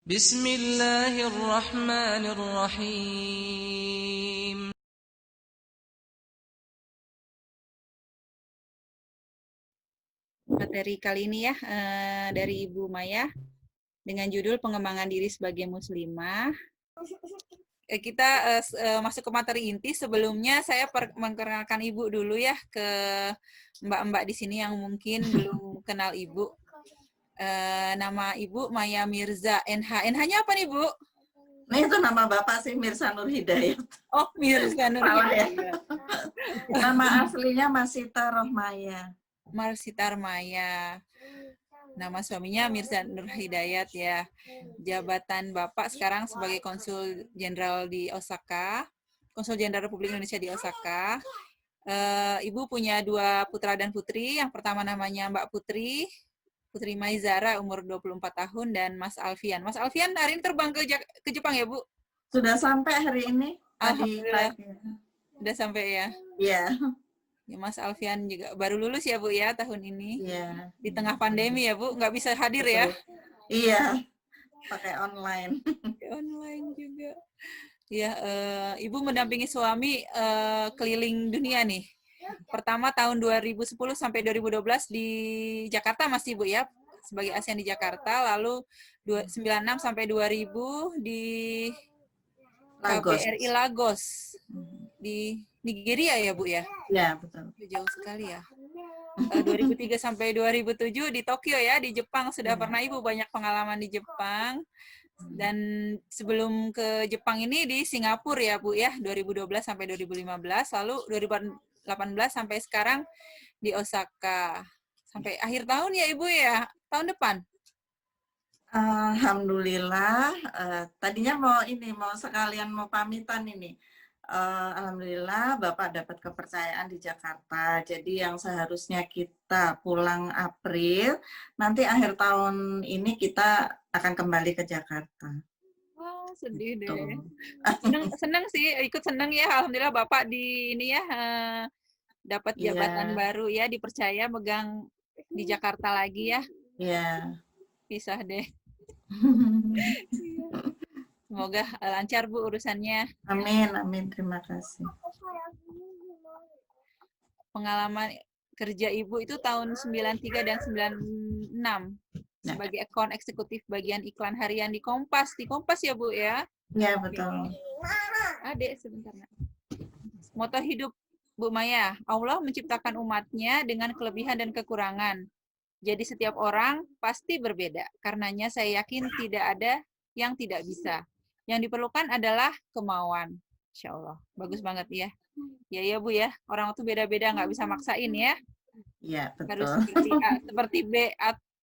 Bismillahirrahmanirrahim. Materi kali ini ya dari Ibu Maya dengan judul pengembangan diri sebagai muslimah. Kita masuk ke materi inti. Sebelumnya saya memperkenalkan Ibu dulu ya ke mbak-mbak di sini yang mungkin belum kenal Ibu. Nama Ibu Maya Mirza NH. NH-nya apa nih, Bu? Nah, itu nama Bapak sih, Mirza Nur Hidayat. Oh, Mirza Nur Hidayat. Nama aslinya Masita Rohmaya. Marsita Maya. Nama suaminya Mirza Nur Hidayat ya. Jabatan Bapak sekarang sebagai Konsul Jenderal di Osaka, Konsul Jenderal Republik Indonesia di Osaka. Ibu punya 2 putra dan putri. Yang pertama namanya Mbak Putri Maizara, umur 24 tahun, dan Mas Alfian. Mas Alfian hari ini terbang ke Jepang ya, Bu? Sudah sampai hari ini. Alhamdulillah. Sudah sampai ya? Iya. Ya, Mas Alfian juga baru lulus ya, Bu ya, tahun ini. Iya. Di tengah pandemi ya, Bu, nggak bisa hadir. Betul. Ya? Iya, pakai online. Online juga. Ya, Ibu mendampingi suami keliling dunia nih. Pertama tahun 2010 sampai 2012 di Jakarta masih, Bu ya, sebagai ASEAN di Jakarta. Lalu 96 sampai 2000 di KBRI Lagos. Di Nigeria ya, Bu ya? Iya, betul. Jauh sekali ya. 2003 sampai 2007 di Tokyo ya, di Jepang. Sudah pernah Ibu banyak pengalaman di Jepang. Dan sebelum ke Jepang ini di Singapura ya, Bu ya, 2012 sampai 2015. Lalu 2018 sampai sekarang di Osaka. Sampai akhir tahun ya, Ibu ya? Tahun depan? Alhamdulillah. Tadinya mau sekalian mau pamitan ini. Alhamdulillah Bapak dapat kepercayaan di Jakarta. Jadi yang seharusnya kita pulang April, nanti akhir tahun ini kita akan kembali ke Jakarta. Wah, sedih deh. Senang sih, ikut senang ya. Alhamdulillah Bapak di ini ya dapat jabatan baru ya, dipercaya megang di Jakarta lagi ya. Iya. Pisah deh. Semoga lancar, Bu, urusannya. Amin, amin. Terima kasih. Pengalaman kerja Ibu itu tahun 93 dan 96 sebagai account eksekutif bagian iklan harian di Kompas. Di Kompas ya, Bu ya? Iya, betul. Adek, sebentar. Moto hidup Bu Maya, Allah menciptakan umatnya dengan kelebihan dan kekurangan. Jadi setiap orang pasti berbeda. Karenanya saya yakin tidak ada yang tidak bisa. Yang diperlukan adalah kemauan. Insya Allah. Bagus banget ya. Ya Bu ya. Orang itu beda-beda, nggak bisa maksain ya. Iya, betul. Harus seperti A, seperti B.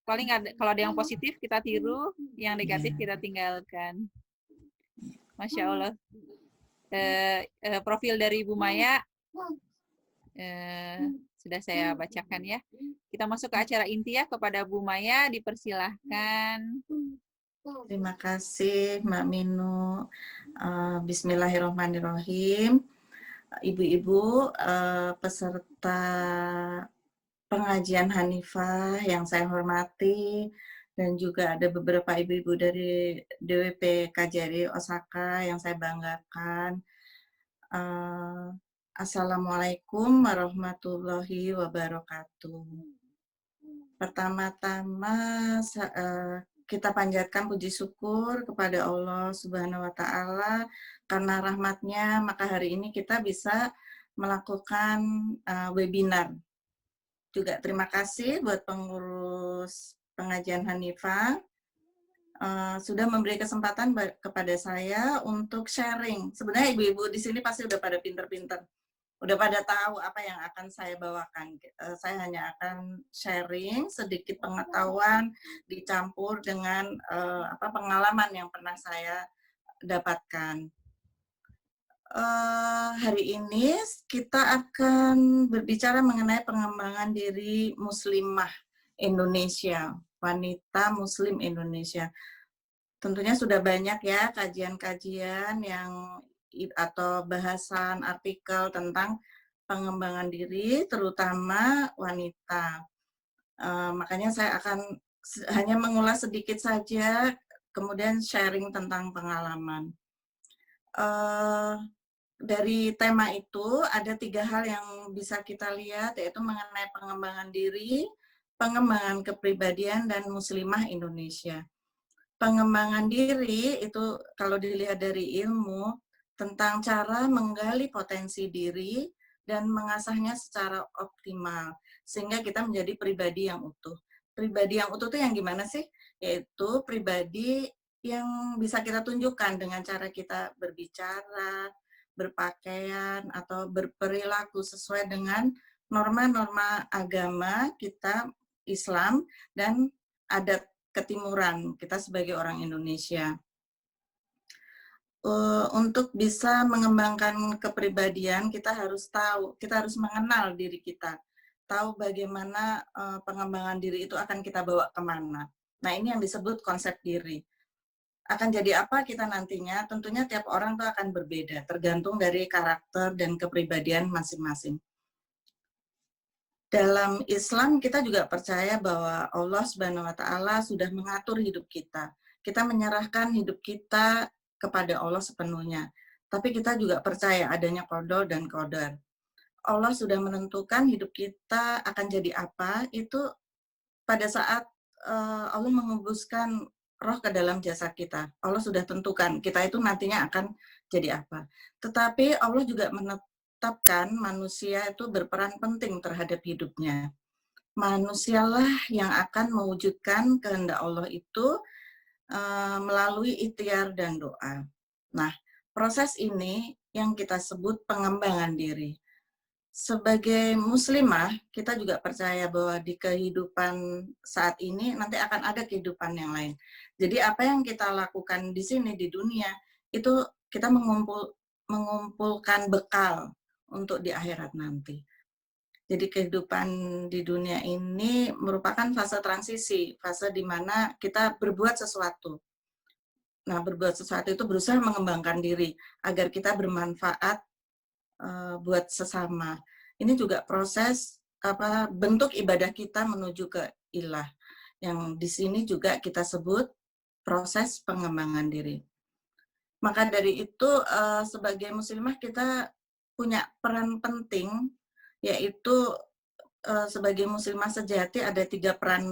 Paling kalau ada yang positif kita tiru, yang negatif kita tinggalkan. Masya Allah. Profil dari Ibu Maya sudah saya bacakan ya. Kita masuk ke acara inti ya, kepada Bu Maya, dipersilahkan. Terima kasih Mbak Minu. Bismillahirrahmanirrahim. Ibu-ibu peserta pengajian Hanifah yang saya hormati, dan juga ada beberapa ibu-ibu dari DWP KJRI Osaka yang saya banggakan. Assalamualaikum warahmatullahi wabarakatuh. Pertama-tama kita panjatkan puji syukur kepada Allah Subhanahu wa Ta'ala, karena rahmatnya maka hari ini kita bisa melakukan webinar. Juga terima kasih buat pengurus pengajian Hanifah sudah memberi kesempatan kepada saya untuk sharing. Sebenarnya ibu-ibu di sini pasti udah pada pinter-pinter, udah pada tahu apa yang akan saya bawakan. Saya hanya akan sharing sedikit pengetahuan dicampur dengan pengalaman yang pernah saya dapatkan. Hari ini kita akan berbicara mengenai pengembangan diri muslimah Indonesia, wanita muslim Indonesia. Tentunya sudah banyak ya kajian-kajian yang atau bahasan artikel tentang pengembangan diri, terutama wanita. Makanya saya akan hanya mengulas sedikit saja kemudian sharing tentang pengalaman. Dari tema itu ada 3 hal yang bisa kita lihat, yaitu mengenai pengembangan diri, pengembangan kepribadian, dan muslimah Indonesia. Pengembangan diri itu kalau dilihat dari ilmu tentang cara menggali potensi diri dan mengasahnya secara optimal sehingga kita menjadi pribadi yang utuh. Pribadi yang utuh itu yang gimana sih? Yaitu pribadi yang bisa kita tunjukkan dengan cara kita berbicara, berpakaian, atau berperilaku sesuai dengan norma-norma agama kita Islam dan adat ketimuran kita sebagai orang Indonesia. Untuk bisa mengembangkan kepribadian, kita harus tahu, kita harus mengenal diri kita. Tahu bagaimana pengembangan diri itu akan kita bawa kemana. Nah, ini yang disebut konsep diri. Akan jadi apa kita nantinya, tentunya tiap orang itu akan berbeda, tergantung dari karakter dan kepribadian masing-masing. Dalam Islam kita juga percaya bahwa Allah Subhanahu wa taala sudah mengatur hidup kita. Kita menyerahkan hidup kita kepada Allah sepenuhnya. Tapi kita juga percaya adanya qada dan qadar. Allah sudah menentukan hidup kita akan jadi apa itu pada saat Allah mengembuskan roh ke dalam jasad kita. Allah sudah tentukan kita itu nantinya akan jadi apa. Tetapi Allah juga menetapkan manusia itu berperan penting terhadap hidupnya. Manusialah yang akan mewujudkan kehendak Allah itu melalui ikhtiar dan doa. Nah, proses ini yang kita sebut pengembangan diri. Sebagai muslimah, kita juga percaya bahwa di kehidupan saat ini nanti akan ada kehidupan yang lain. Jadi apa yang kita lakukan di sini di dunia, itu kita mengumpulkan bekal untuk di akhirat nanti. Jadi kehidupan di dunia ini merupakan fase transisi, fase di mana kita berbuat sesuatu. Nah, berbuat sesuatu itu berusaha mengembangkan diri agar kita bermanfaat buat sesama. Ini juga proses bentuk ibadah kita menuju ke ilah. Yang di sini juga kita sebut proses pengembangan diri. Maka dari itu sebagai muslimah kita punya peran penting, yaitu sebagai muslimah sejati ada 3 peran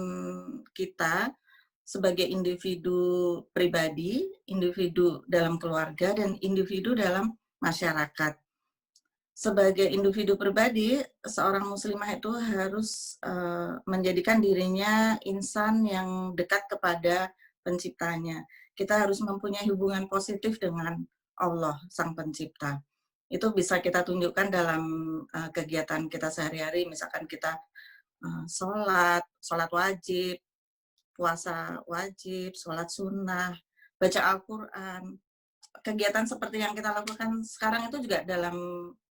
kita sebagai individu pribadi, individu dalam keluarga, dan individu dalam masyarakat. Sebagai individu pribadi, seorang muslimah itu harus menjadikan dirinya insan yang dekat kepada penciptanya. Kita harus mempunyai hubungan positif dengan Allah, Sang Pencipta. Itu bisa kita tunjukkan dalam kegiatan kita sehari-hari, misalkan kita sholat wajib, puasa wajib, sholat sunnah, baca Al-Quran. Kegiatan seperti yang kita lakukan sekarang itu juga dalam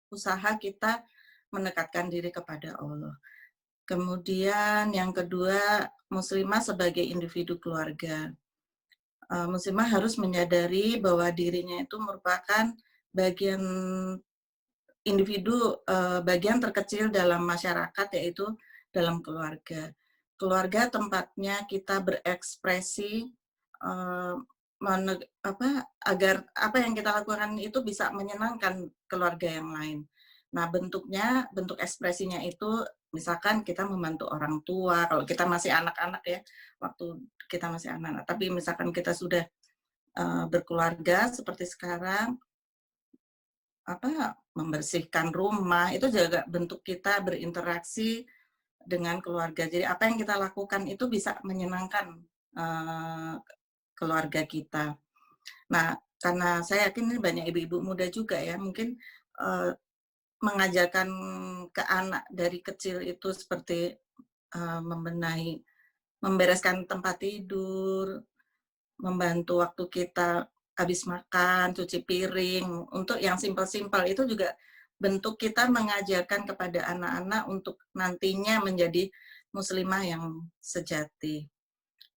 usaha kita mendekatkan diri kepada Allah. Kemudian yang kedua, muslimah sebagai individu keluarga. Muslimah harus menyadari bahwa dirinya itu merupakan bagian individu, bagian terkecil dalam masyarakat, yaitu dalam keluarga. Keluarga tempatnya kita berekspresi, agar apa yang kita lakukan itu bisa menyenangkan keluarga yang lain. Nah, bentuk ekspresinya itu misalkan kita membantu orang tua, kalau kita masih anak-anak ya, waktu kita masih anak-anak. Tapi misalkan kita sudah berkeluarga seperti sekarang, membersihkan rumah, itu juga bentuk kita berinteraksi dengan keluarga. Jadi apa yang kita lakukan itu bisa menyenangkan keluarga kita. Nah, karena saya yakin ini banyak ibu-ibu muda juga ya, mungkin mengajarkan ke anak dari kecil itu seperti membenahi, membereskan tempat tidur, membantu waktu kita habis makan, cuci piring, untuk yang simpel-simpel itu juga bentuk kita mengajarkan kepada anak-anak untuk nantinya menjadi muslimah yang sejati.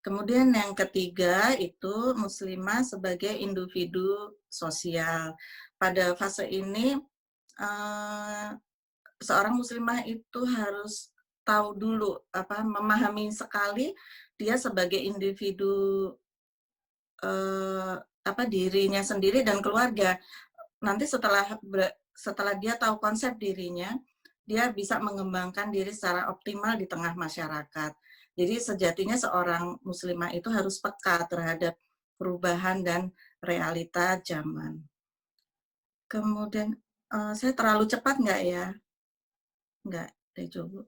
Kemudian yang ketiga itu muslimah sebagai individu sosial. Pada fase ini seorang muslimah itu harus tahu dulu, memahami sekali dia sebagai individu dirinya sendiri dan keluarga. Nanti setelah dia tahu konsep dirinya, dia bisa mengembangkan diri secara optimal di tengah masyarakat. Jadi sejatinya seorang muslimah itu harus peka terhadap perubahan dan realita zaman. Kemudian, saya terlalu cepat nggak ya? Nggak, deh coba.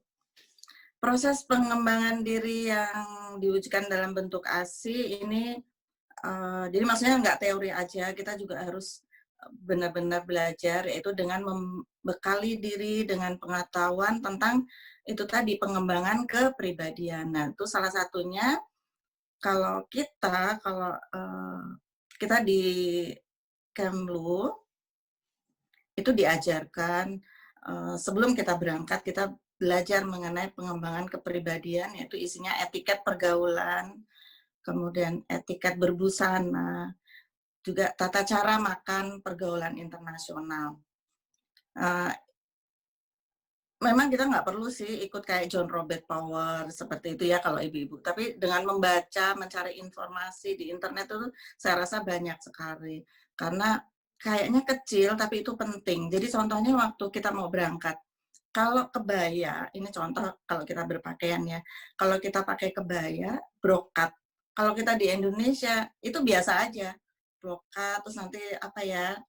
Proses pengembangan diri yang diwujudkan dalam bentuk ASI ini, jadi maksudnya nggak teori aja, kita juga harus benar-benar belajar, yaitu dengan membekali diri dengan pengetahuan tentang itu tadi, pengembangan kepribadian. Nah, itu salah satunya kalau kita di Kemlu, itu diajarkan sebelum kita berangkat, kita belajar mengenai pengembangan kepribadian, yaitu isinya etiket pergaulan, kemudian etiket berbusana, juga tata cara makan pergaulan internasional. Memang kita nggak perlu sih ikut kayak John Robert Power seperti itu ya kalau ibu-ibu. Tapi dengan membaca, mencari informasi di internet itu saya rasa banyak sekali. Karena kayaknya kecil tapi itu penting. Jadi contohnya waktu kita mau berangkat, kalau kebaya, ini contoh kalau kita berpakaian ya, kalau kita pakai kebaya, brokat. Kalau kita di Indonesia, itu biasa aja. Brokat, terus nanti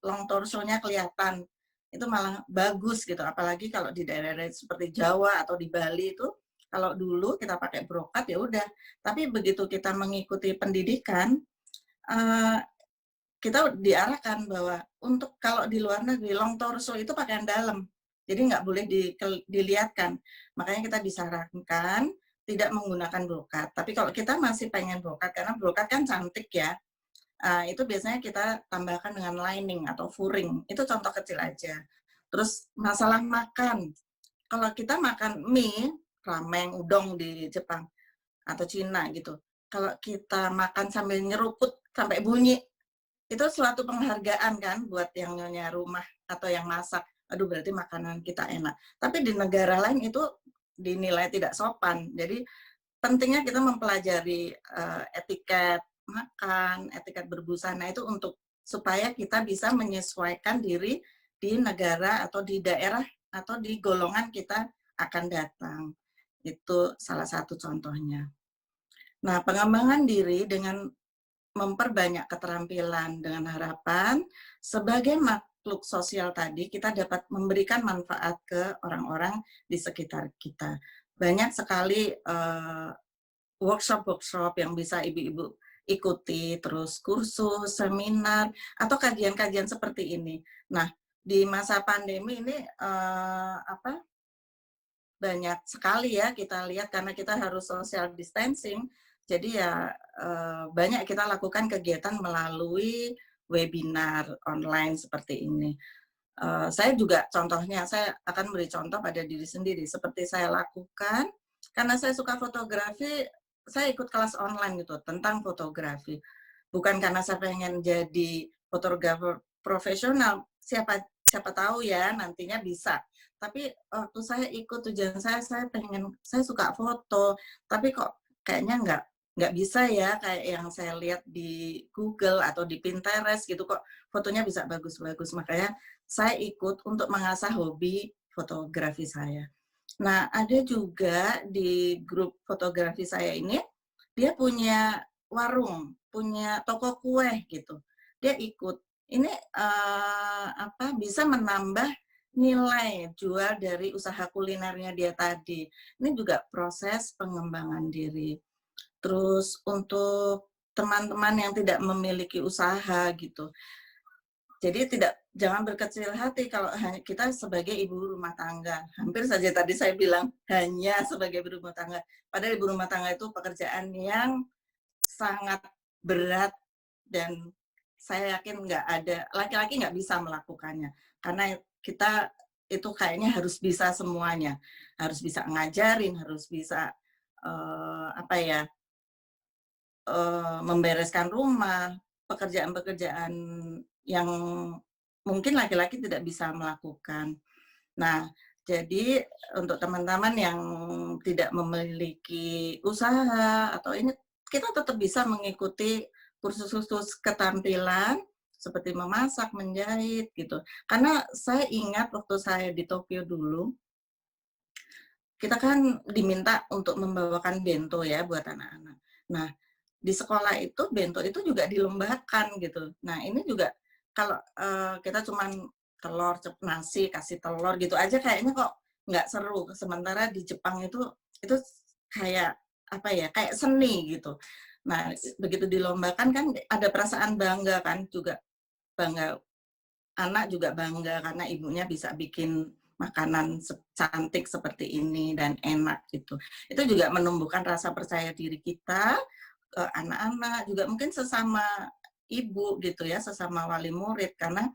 long torso-nya kelihatan. Itu malah bagus gitu, apalagi kalau di daerah-daerah seperti Jawa atau di Bali itu, kalau dulu kita pakai brokat ya udah. Tapi begitu kita mengikuti pendidikan, kita diarahkan bahwa untuk kalau di luar negeri, long torso itu pakaian dalam. Jadi nggak boleh dilihatkan. Makanya kita disarankan tidak menggunakan brokat. Tapi kalau kita masih pengen brokat, karena brokat kan cantik ya, itu biasanya kita tambahkan dengan lining atau furing. Itu contoh kecil aja. Terus masalah makan. Kalau kita makan mie, ramen, udon di Jepang atau Cina gitu. Kalau kita makan sambil nyeruput sampai bunyi, itu suatu penghargaan kan buat yang nyonya rumah atau yang masak. Aduh, berarti makanan kita enak. Tapi di negara lain itu dinilai tidak sopan. Jadi pentingnya kita mempelajari etiket makan, etiket berbusana itu untuk supaya kita bisa menyesuaikan diri di negara atau di daerah atau di golongan kita akan datang. Itu salah satu contohnya. Nah, pengembangan diri dengan memperbanyak keterampilan dengan harapan sebagai makhluk sosial tadi kita dapat memberikan manfaat ke orang-orang di sekitar kita. Banyak sekali workshop-workshop yang bisa ibu-ibu ikuti, terus kursus, seminar, atau kajian-kajian seperti ini. Nah, di masa pandemi ini banyak sekali ya kita lihat karena kita harus social distancing. Jadi ya banyak kita lakukan kegiatan melalui webinar online seperti ini. Saya juga contohnya, saya akan beri contoh pada diri sendiri. Seperti saya lakukan, karena saya suka fotografi, saya ikut kelas online gitu tentang fotografi. Bukan karena saya pengen jadi fotografer profesional, siapa tahu ya nantinya bisa. Tapi waktu saya ikut tujuan saya suka foto, tapi kok kayaknya nggak bisa ya kayak yang saya lihat di Google atau di Pinterest gitu, kok fotonya bisa bagus-bagus. Makanya saya ikut untuk mengasah hobi fotografi saya. Nah, ada juga di grup fotografi saya ini, dia punya warung, punya toko kue gitu. Dia ikut. Ini bisa menambah nilai jual dari usaha kulinernya dia tadi. Ini juga proses pengembangan diri. Terus untuk teman-teman yang tidak memiliki usaha gitu. Jadi jangan berkecil hati kalau kita sebagai ibu rumah tangga. Hampir saja tadi saya bilang hanya sebagai ibu rumah tangga. Padahal ibu rumah tangga itu pekerjaan yang sangat berat dan saya yakin nggak ada laki-laki nggak bisa melakukannya karena kita itu kayaknya harus bisa semuanya, harus bisa ngajarin, harus bisa membereskan rumah, pekerjaan-pekerjaan yang mungkin laki-laki tidak bisa melakukan. Nah, jadi untuk teman-teman yang tidak memiliki usaha atau ini, kita tetap bisa mengikuti kursus-kursus keterampilan seperti memasak, menjahit gitu. Karena saya ingat waktu saya di Tokyo dulu, kita kan diminta untuk membawakan bento ya buat anak-anak. Nah, di sekolah itu bento itu juga dilombakan gitu. Nah, ini juga kalau kita cuman telur, nasi, kasih telur gitu aja kayaknya kok nggak seru. Sementara di Jepang itu kayak apa ya, kayak seni gitu. Nah, begitu dilombakan kan ada perasaan bangga kan juga, bangga, anak juga bangga karena ibunya bisa bikin makanan cantik seperti ini dan enak gitu. Itu juga menumbuhkan rasa percaya diri kita ke anak-anak, juga mungkin sesama ibu gitu ya, sesama wali murid, karena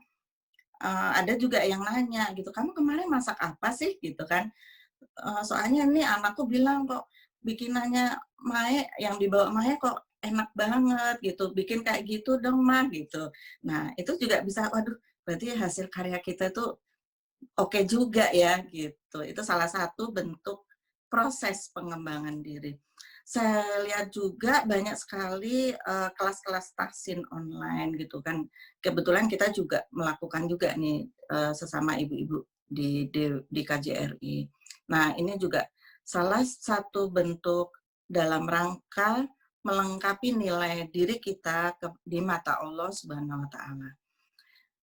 ada juga yang nanya gitu, "Kamu kemarin masak apa sih?" Gitu kan. Soalnya nih anakku bilang kok bikinannya Mae, yang dibawa Mae kok enak banget gitu, bikin kayak gitu dong Mah gitu. Nah itu juga bisa, waduh berarti hasil karya kita tuh oke juga ya gitu. Itu salah satu bentuk proses pengembangan diri. Saya lihat juga banyak sekali kelas-kelas tahsin online gitu kan. Kebetulan kita juga melakukan juga nih sesama ibu-ibu di KJRI. Nah, ini juga salah satu bentuk dalam rangka melengkapi nilai diri kita di mata Allah Subhanahu wa taala.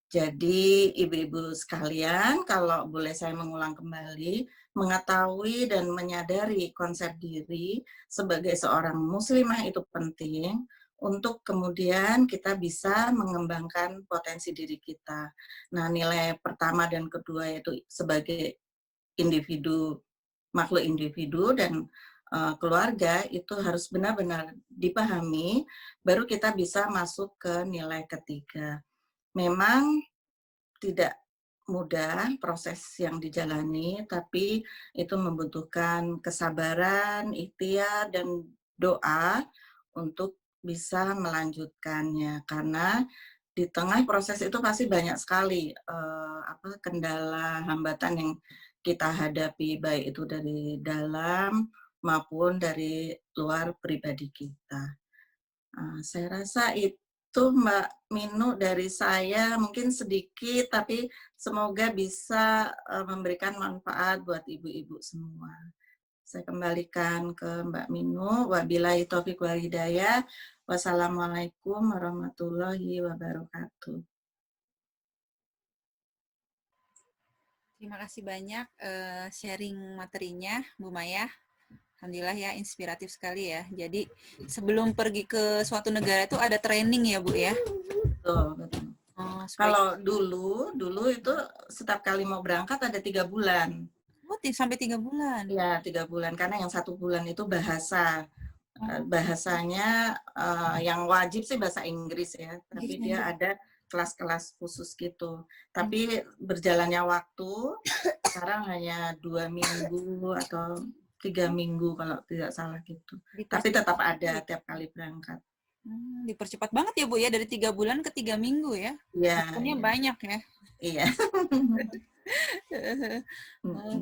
Jadi ibu-ibu sekalian, kalau boleh saya mengulang kembali, mengetahui dan menyadari konsep diri sebagai seorang muslimah itu penting untuk kemudian kita bisa mengembangkan potensi diri kita. Nah, nilai pertama dan kedua yaitu sebagai individu, makhluk individu dan keluarga itu harus benar-benar dipahami, baru kita bisa masuk ke nilai ketiga. Memang tidak mudah proses yang dijalani, tapi itu membutuhkan kesabaran, ikhtiar, dan doa untuk bisa melanjutkannya. Karena di tengah proses itu pasti banyak sekali kendala, hambatan yang kita hadapi, baik itu dari dalam maupun dari luar pribadi kita. Saya rasa itu Mbak Minu dari saya, mungkin sedikit tapi semoga bisa memberikan manfaat buat ibu-ibu semua. Saya kembalikan ke Mbak Minu. Wabillahi taufiq wal hidayah. Wassalamualaikum warahmatullahi wabarakatuh. Terima kasih banyak sharing materinya, Bu Maya. Alhamdulillah ya, inspiratif sekali ya. Jadi sebelum pergi ke suatu negara itu ada training ya Bu ya? Betul, betul. Oh, kalau dulu itu setiap kali mau berangkat ada 3 bulan. Oh, sampai 3 bulan? Ya, 3 bulan. Karena yang 1 bulan itu bahasa. Bahasanya yang wajib sih bahasa Inggris ya, tapi dia ada kelas-kelas khusus gitu. Tapi berjalannya waktu, sekarang hanya 2 minggu atau 3 minggu kalau tidak salah gitu. Tapi tetap ada tiap kali berangkat. Dipercepat banget ya Bu ya, dari 3 bulan ke 3 minggu ya? Iya. Waktunya banyak ya? Iya.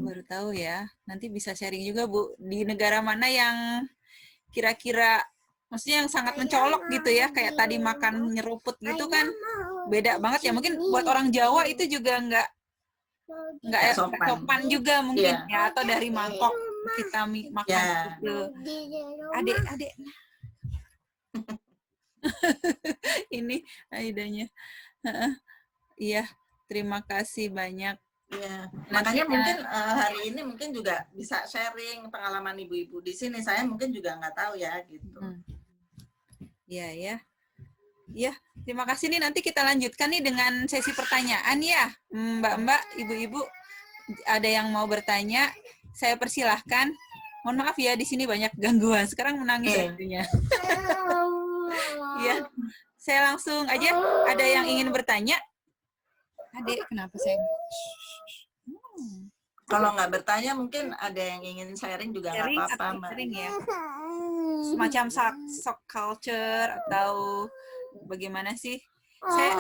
Baru tahu ya. Nanti bisa sharing juga Bu, di negara mana yang kira-kira maksudnya yang sangat mencolok gitu ya, kayak tadi makan nyeruput gitu kan beda banget ya, mungkin buat orang Jawa itu juga nggak sopan juga mungkin ya, atau dari mangkok kita makan ke adik-adik ini Aidanya. Iya, terima kasih banyak. Iya, makanya mungkin hari ini mungkin juga bisa sharing pengalaman ibu-ibu di sini. Saya mungkin juga nggak tahu ya gitu. Iya ya. Ya, terima kasih nih. Nanti kita lanjutkan nih dengan sesi pertanyaan ya. Mbak-mbak, ibu-ibu, ada yang mau bertanya, saya persilahkan. Mohon maaf ya, di sini banyak gangguan. Sekarang menangis ibunya. Ya, saya langsung aja. Ada yang ingin bertanya? Adik, kenapa saya? Kalau nggak bertanya, mungkin ada yang ingin sharing juga nggak apa-apa, Mbak. Sharing ya. Semacam shock culture atau bagaimana sih? Saya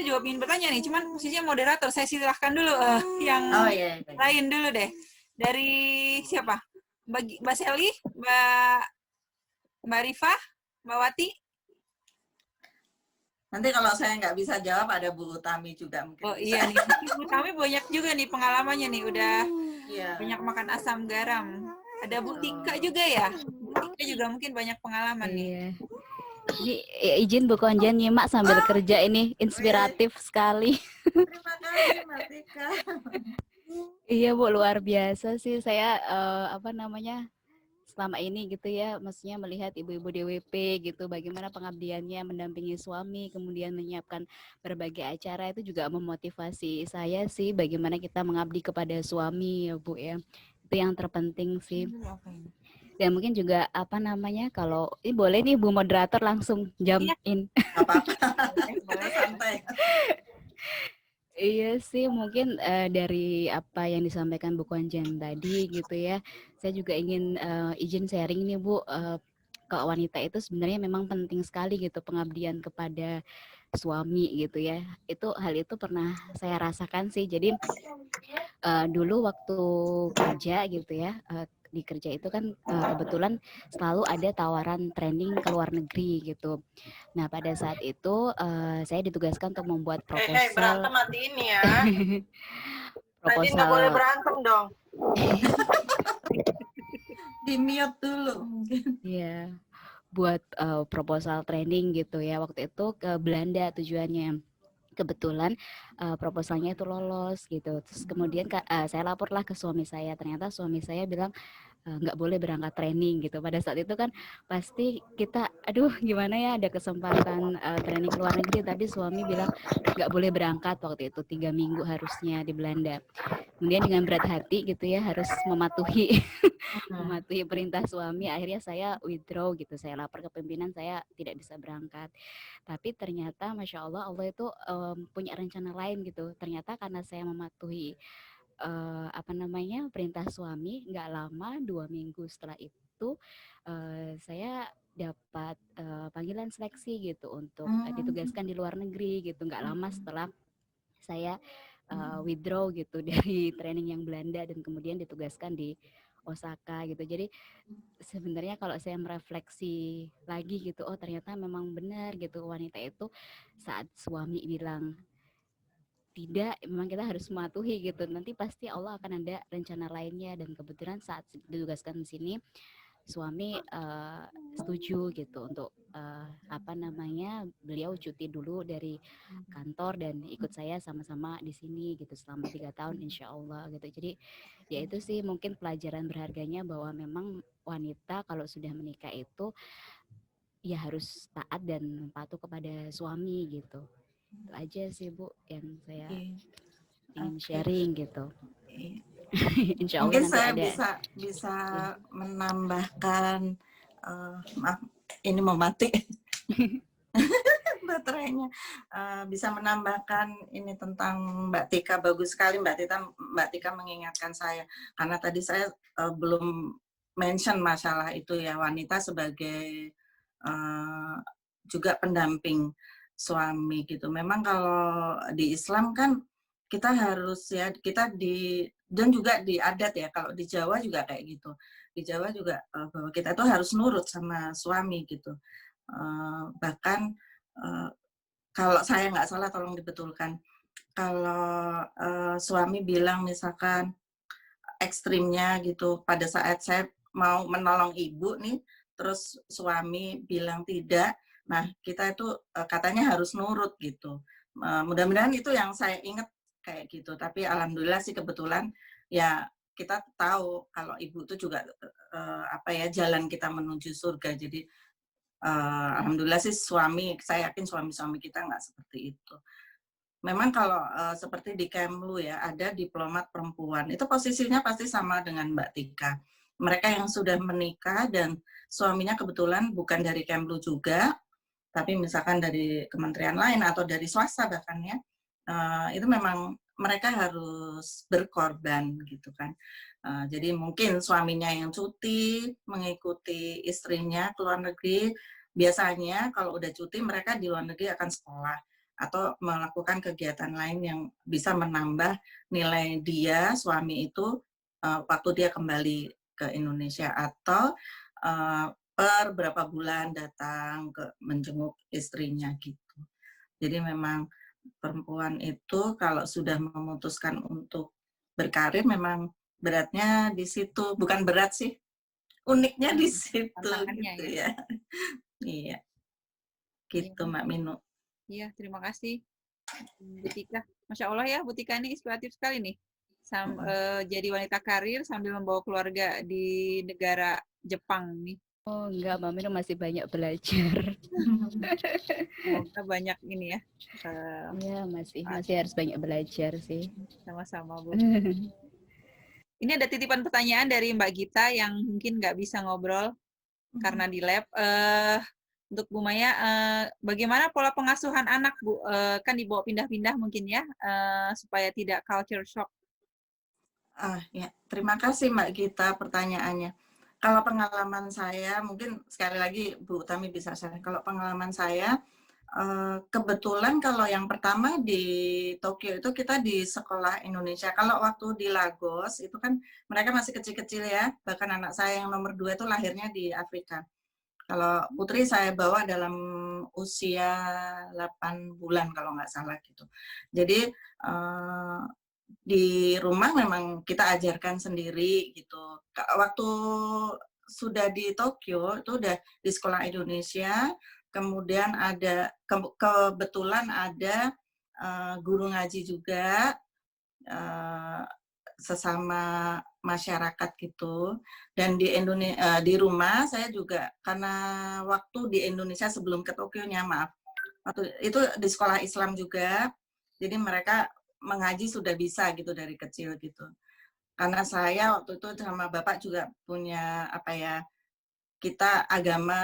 juga ingin bertanya nih, cuman posisinya moderator. Saya silahkan dulu yang lain dulu deh. Dari siapa? Mbak Seli, Mbak Rifa, Mbak Wati? Nanti kalau saya nggak bisa jawab, ada Bu Utami juga mungkin Oh bisa. iya nih, kami banyak juga nih pengalamannya nih, udah Iya. banyak makan asam garam. Ada Bu Tika Oh. juga ya? Bu Tika juga mungkin banyak pengalaman nih. Iya. Ini izin Bu Konjen nyimak sambil kerja ini inspiratif sekali. Terima kasih Mbak Tika. Iya Bu, luar biasa sih saya apa namanya selama ini gitu ya, maksudnya melihat ibu-ibu DWP gitu, bagaimana pengabdiannya mendampingi suami, kemudian menyiapkan berbagai acara itu juga memotivasi saya sih, bagaimana kita mengabdi kepada suami ya Bu ya, itu yang terpenting sih. Dan mungkin juga apa namanya, kalau ini boleh nih Bu moderator langsung jump in. Nggak apa-apa, kita santai. Iya sih, mungkin dari apa yang disampaikan Bu Konjen tadi gitu ya, saya juga ingin izin sharing nih Bu, ke wanita itu sebenarnya memang penting sekali gitu pengabdian kepada suami gitu ya. Hal itu pernah saya rasakan sih. Jadi dulu waktu kerja gitu ya, di kerja itu kan kebetulan selalu ada tawaran training ke luar negeri gitu. Nah pada saat itu saya ditugaskan untuk membuat proposal. Berantem mati ini ya. Nanti nggak boleh proposal berantem dong. Di mute dulu mungkin. ya buat proposal training gitu ya, waktu itu ke Belanda tujuannya. Kebetulan proposalnya itu lolos gitu. Terus kemudian saya laporlah ke suami saya. Ternyata suami saya bilang nggak boleh berangkat training gitu. Pada saat itu kan pasti kita, aduh gimana ya, ada kesempatan training ke luar negeri, tapi suami bilang nggak boleh berangkat waktu itu, 3 minggu harusnya di Belanda. Kemudian dengan berat hati gitu ya, harus mematuhi mematuhi perintah suami. Akhirnya saya withdraw gitu, saya lapor ke pimpinan saya tidak bisa berangkat. Tapi ternyata Masya Allah, Allah itu punya rencana lain gitu. Ternyata karena saya mematuhi apa namanya perintah suami, nggak lama 2 minggu setelah itu saya dapat panggilan seleksi gitu untuk ditugaskan di luar negeri gitu. Nggak lama setelah saya withdraw gitu dari training yang Belanda dan kemudian ditugaskan di Osaka gitu. Jadi sebenarnya kalau saya merefleksi lagi gitu, oh ternyata memang benar gitu, wanita itu saat suami bilang tidak, memang kita harus mematuhi gitu. Nanti pasti Allah akan ada rencana lainnya, dan kebetulan saat ditugaskan di sini suami setuju gitu untuk apa namanya, beliau cuti dulu dari kantor dan ikut saya sama-sama di sini gitu selama 3 tahun insya Allah gitu. Jadi ya itu sih mungkin pelajaran berharganya, bahwa memang wanita kalau sudah menikah itu ya harus taat dan patuh kepada suami gitu. Itu aja sih Bu yang saya ingin sharing gitu. Insya Allah Mungkin nanti saya ada. bisa menambahkan, maaf ini mau mati baterainya. Bisa menambahkan ini tentang Mbak Tika, bagus sekali Mbak Tika mengingatkan saya, karena tadi saya belum mention masalah itu ya, wanita sebagai juga pendamping suami gitu. Memang kalau di Islam kan kita harus ya, dan juga di adat ya, kalau di Jawa juga kayak gitu. Di Jawa juga bahwa kita tuh harus nurut sama suami gitu. Bahkan kalau saya nggak salah, tolong dibetulkan. Kalau suami bilang misalkan ekstrimnya gitu, pada saat saya mau menolong ibu nih, terus suami bilang tidak, nah kita itu katanya harus nurut gitu. Mudah-mudahan itu yang saya ingat kayak gitu. Tapi alhamdulillah sih kebetulan ya, kita tahu kalau ibu itu juga apa ya, jalan kita menuju surga. Jadi alhamdulillah sih saya yakin suami-suami kita nggak seperti itu. Memang kalau seperti di Kemlu ya, ada diplomat perempuan. Itu posisinya pasti sama dengan Mbak Tika. Mereka yang sudah menikah dan suaminya kebetulan bukan dari Kemlu juga, tapi misalkan dari kementerian lain atau dari swasta bahkan ya, itu memang mereka harus berkorban gitu kan. Jadi mungkin suaminya yang cuti mengikuti istrinya ke luar negeri. Biasanya kalau udah cuti mereka di luar negeri akan sekolah atau melakukan kegiatan lain yang bisa menambah nilai dia, suami itu, waktu dia kembali ke Indonesia, atau per berapa bulan datang menjenguk istrinya gitu. Jadi memang perempuan itu kalau sudah memutuskan untuk berkarir memang beratnya di situ, bukan berat sih, uniknya di situ Tantangannya gitu ya. ya. Iya, Iya, gitu Mbak Minu. iya, terima kasih Bu Tika. Masya Allah ya, Bu Tika ini inspiratif sekali nih. Jadi wanita karir sambil membawa keluarga di negara Jepang nih. Oh enggak, Mbak Minu masih banyak belajar. Semoga banyak ini ya. eh, Iya, masih harus banyak belajar sih. Sama-sama Bu. Ini ada titipan pertanyaan dari Mbak Gita yang mungkin nggak bisa ngobrol karena di lab. Untuk Bu Maya, bagaimana pola pengasuhan anak, Bu? Kan dibawa pindah-pindah mungkin ya, supaya tidak culture shock. Ya, terima kasih Mbak Gita pertanyaannya. Kalau pengalaman saya, mungkin sekali lagi Bu Utami bisa share. Kalau pengalaman saya, kebetulan kalau yang pertama di Tokyo itu kita di sekolah Indonesia. Kalau waktu di Lagos itu kan mereka masih kecil-kecil ya. Bahkan anak saya yang nomor 2 itu lahirnya di Afrika. Kalau putri saya bawa dalam usia 8 bulan kalau nggak salah gitu. Jadi di rumah memang kita ajarkan sendiri gitu. Waktu sudah di Tokyo itu udah di sekolah Indonesia, kemudian ada kebetulan ada guru ngaji juga, sesama masyarakat gitu. Dan di rumah saya juga karena waktu di Indonesia sebelum ke Tokyo-nya, maaf, waktu itu di sekolah Islam juga, jadi mereka mengaji sudah bisa gitu dari kecil gitu. Karena saya waktu itu sama bapak juga punya apa ya, kita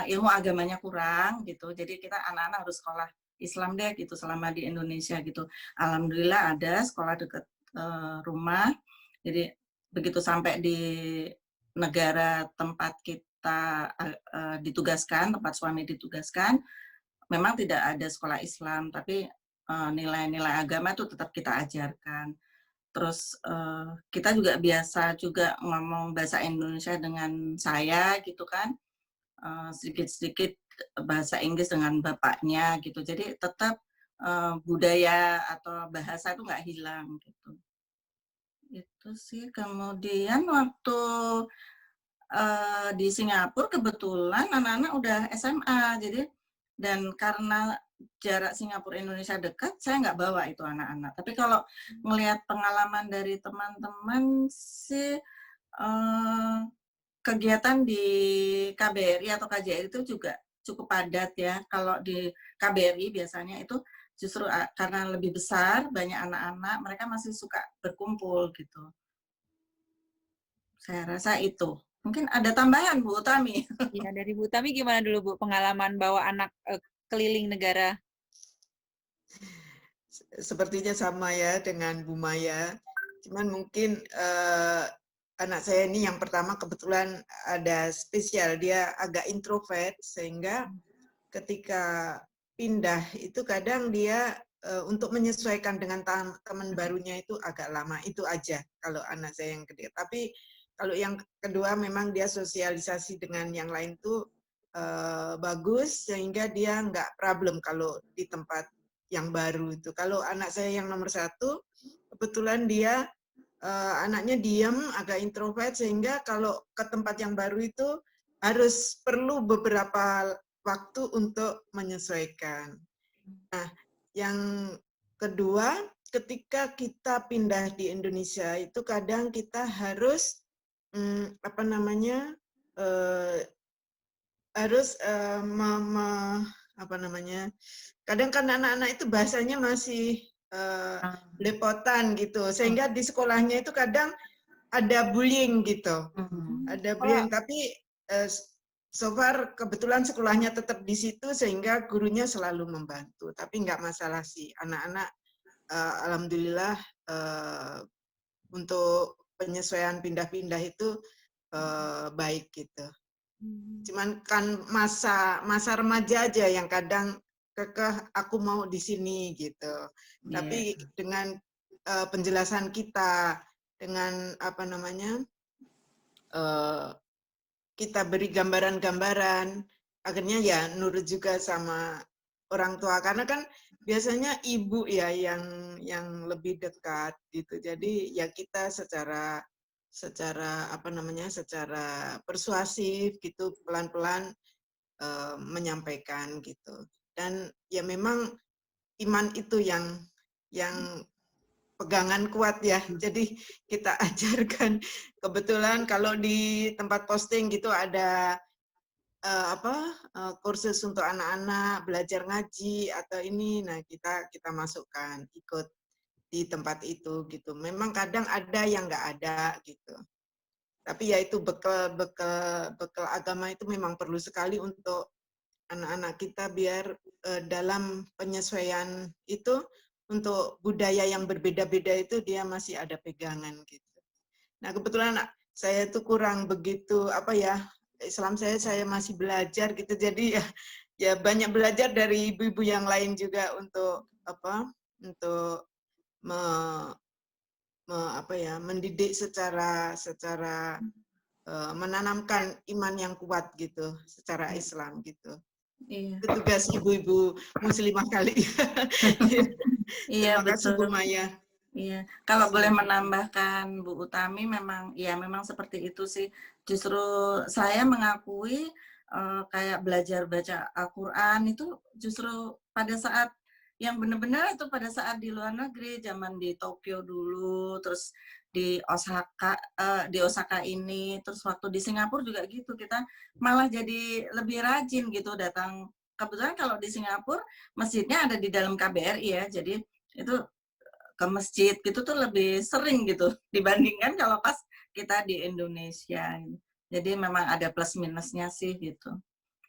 ilmu agamanya kurang gitu, jadi kita anak-anak harus sekolah Islam deh gitu selama di Indonesia gitu. Alhamdulillah ada sekolah dekat rumah, jadi begitu sampai di negara tempat kita ditugaskan, tempat suami ditugaskan, memang tidak ada sekolah Islam, tapi nilai-nilai agama itu tetap kita ajarkan. Terus kita juga biasa juga ngomong bahasa Indonesia dengan saya gitu kan, sedikit-sedikit bahasa Inggris dengan bapaknya gitu. Jadi tetap budaya atau bahasa itu nggak hilang gitu. Itu sih. Kemudian waktu di Singapura kebetulan anak-anak udah SMA, jadi dan karena jarak Singapura Indonesia dekat, saya nggak bawa itu anak-anak. Tapi kalau ngelihat pengalaman dari teman-teman sih, kegiatan di KBRI atau KJRI itu juga cukup padat ya. Kalau di KBRI biasanya itu justru karena lebih besar, banyak anak-anak, mereka masih suka berkumpul gitu. Saya rasa itu. Mungkin ada tambahan Bu Utami. Ya, dari Bu Tami gimana dulu Bu pengalaman bawa anak keliling negara? Sepertinya sama ya dengan Bu Maya. Cuman mungkin anak saya ini yang pertama kebetulan ada spesial, dia agak introvert sehingga ketika pindah itu kadang dia untuk menyesuaikan dengan teman barunya itu agak lama. Itu aja kalau anak saya yang kedua. Tapi kalau yang kedua memang dia sosialisasi dengan yang lain tuh bagus sehingga dia nggak problem kalau di tempat yang baru itu. Kalau anak saya yang nomor 1, kebetulan dia anaknya diam, agak introvert sehingga kalau ke tempat yang baru itu harus perlu beberapa waktu untuk menyesuaikan. Nah, yang kedua, ketika kita pindah di Indonesia itu kadang kita harus harus kadang kan anak-anak itu bahasanya masih lepotan gitu, sehingga di sekolahnya itu kadang ada bullying gitu, ada bullying. Tapi so far kebetulan sekolahnya tetap di situ sehingga gurunya selalu membantu. Tapi nggak masalah sih, anak-anak alhamdulillah untuk penyesuaian pindah-pindah itu baik gitu. Cuman kan masa remaja aja yang kadang kekeh aku mau di sini gitu. Tapi dengan penjelasan kita, dengan kita beri gambaran-gambaran, akhirnya ya nurut juga sama orang tua. Karena kan biasanya ibu ya yang lebih dekat gitu. Jadi ya kita secara apa namanya, secara persuasif gitu pelan-pelan menyampaikan gitu. Dan ya memang iman itu yang pegangan kuat ya. Jadi kita ajarkan. Kebetulan kalau di tempat posting gitu ada kursus untuk anak-anak belajar ngaji atau ini, nah kita masukkan ikut di tempat itu gitu. Memang kadang ada yang nggak ada gitu. Tapi ya itu bekal agama itu memang perlu sekali untuk anak-anak kita biar dalam penyesuaian itu untuk budaya yang berbeda-beda itu dia masih ada pegangan gitu. Nah kebetulan saya tuh kurang begitu apa ya, Islam saya masih belajar gitu, jadi ya banyak belajar dari ibu-ibu yang lain juga untuk apa, untuk mendidik secara menanamkan iman yang kuat gitu secara Islam gitu. Iya. Itu tugas ibu-ibu muslimah kali. Iya, Terima kasih Bu betul. Maya. Iya, kalau boleh menambahkan Bu Utami, memang ya memang seperti itu sih. Justru saya mengakui kayak belajar baca Al-Quran itu justru pada saat yang benar-benar itu pada saat di luar negeri, zaman di Tokyo dulu, terus di Osaka ini, terus waktu di Singapura juga gitu, kita malah jadi lebih rajin gitu datang. Kebetulan kalau di Singapura masjidnya ada di dalam KBRI ya, jadi itu ke masjid gitu tuh lebih sering gitu dibandingkan kalau pas kita di Indonesia. Jadi memang ada plus minusnya sih gitu.